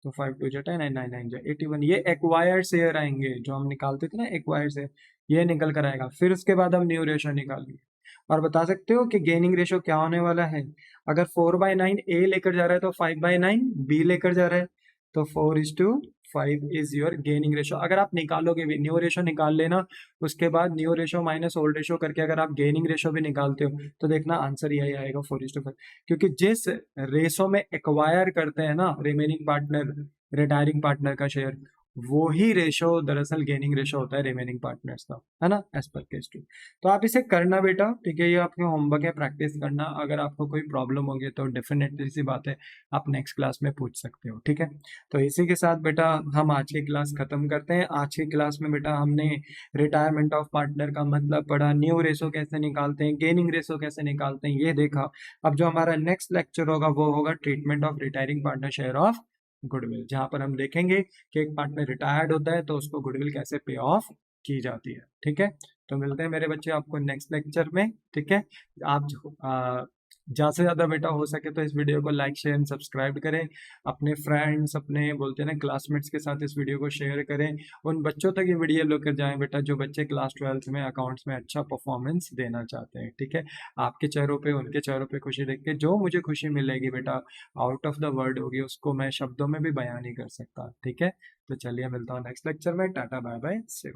तो 5×2 = 10, 9×9 = 81। ये एक्वायर्ड शेयर आएंगे जो हम निकालते थे ना, एक्वायर्ड शेयर, ये निकल कर आएगा। फिर उसके बाद हम न्यू रेशो निकालेंगे। और बता सकते हो कि गेनिंग रेशो क्या होने वाला है। अगर 4/9 ए लेकर जा रहा है तो 5/9 बी लेकर जा रहा है, तो 4:5 इज योर गेनिंग रेशो। अगर आप निकालोगे भी, न्यू रेशो निकाल लेना, उसके बाद new ratio minus old ratio करके अगर आप गेनिंग रेशो भी निकालते हो तो देखना आंसर यही आएगा, 4:5। क्योंकि जिस रेशो में एक्वायर करते हैं ना रिमेनिंग पार्टनर, रिटायरिंग पार्टनर का शेयर, वो ही रेशो दरअसल गेनिंग रेशो होता है रिमेनिंग पार्टनर्स का, है ना, एज पर केस 2। तो आप इसे करना बेटा, ठीक है, ये आपके होमवर्क है, प्रैक्टिस करना। अगर आपको कोई प्रॉब्लम होगी तो डेफिनेटली सी बात है आप नेक्स्ट क्लास में पूछ सकते हो, ठीक है। तो इसी के साथ बेटा हम आज की क्लास खत्म करते हैं। आज की क्लास में बेटा हमने रिटायरमेंट ऑफ पार्टनर का मतलब पढ़ा, न्यू रेशो कैसे निकालते हैं, गेनिंग रेशो कैसे निकालते हैं, ये देखा। अब जो हमारा नेक्स्ट लेक्चर होगा वो होगा treatment of retiring partner share of goodwill, जहां पर हम देखेंगे कि एक पार्टनर रिटायर्ड होता है तो उसको गुडविल कैसे पे ऑफ की जाती है, ठीक है। तो मिलते हैं मेरे बच्चे आपको नेक्स्ट लेक्चर में, ठीक है। आप ज़्यादा से ज़्यादा बेटा हो सके तो इस वीडियो को लाइक शेयर एंड सब्सक्राइब करें, अपने फ्रेंड्स, अपने बोलते हैं ना क्लासमेट्स के साथ इस वीडियो को शेयर करें। उन बच्चों तक ये वीडियो लेकर जाएं बेटा जो बच्चे क्लास 12th में अकाउंट्स में अच्छा परफॉर्मेंस देना चाहते हैं, ठीक है। आपके चेहरों पे, उनके चेहरों पे खुशी देख के जो मुझे खुशी मिलेगी बेटा, आउट ऑफ द वर्ड होगी, उसको मैं शब्दों में भी बयान नहीं कर सकता, ठीक है। तो चलिए मिलता हूँ नेक्स्ट लेक्चर में। टाटा बाय बाय, से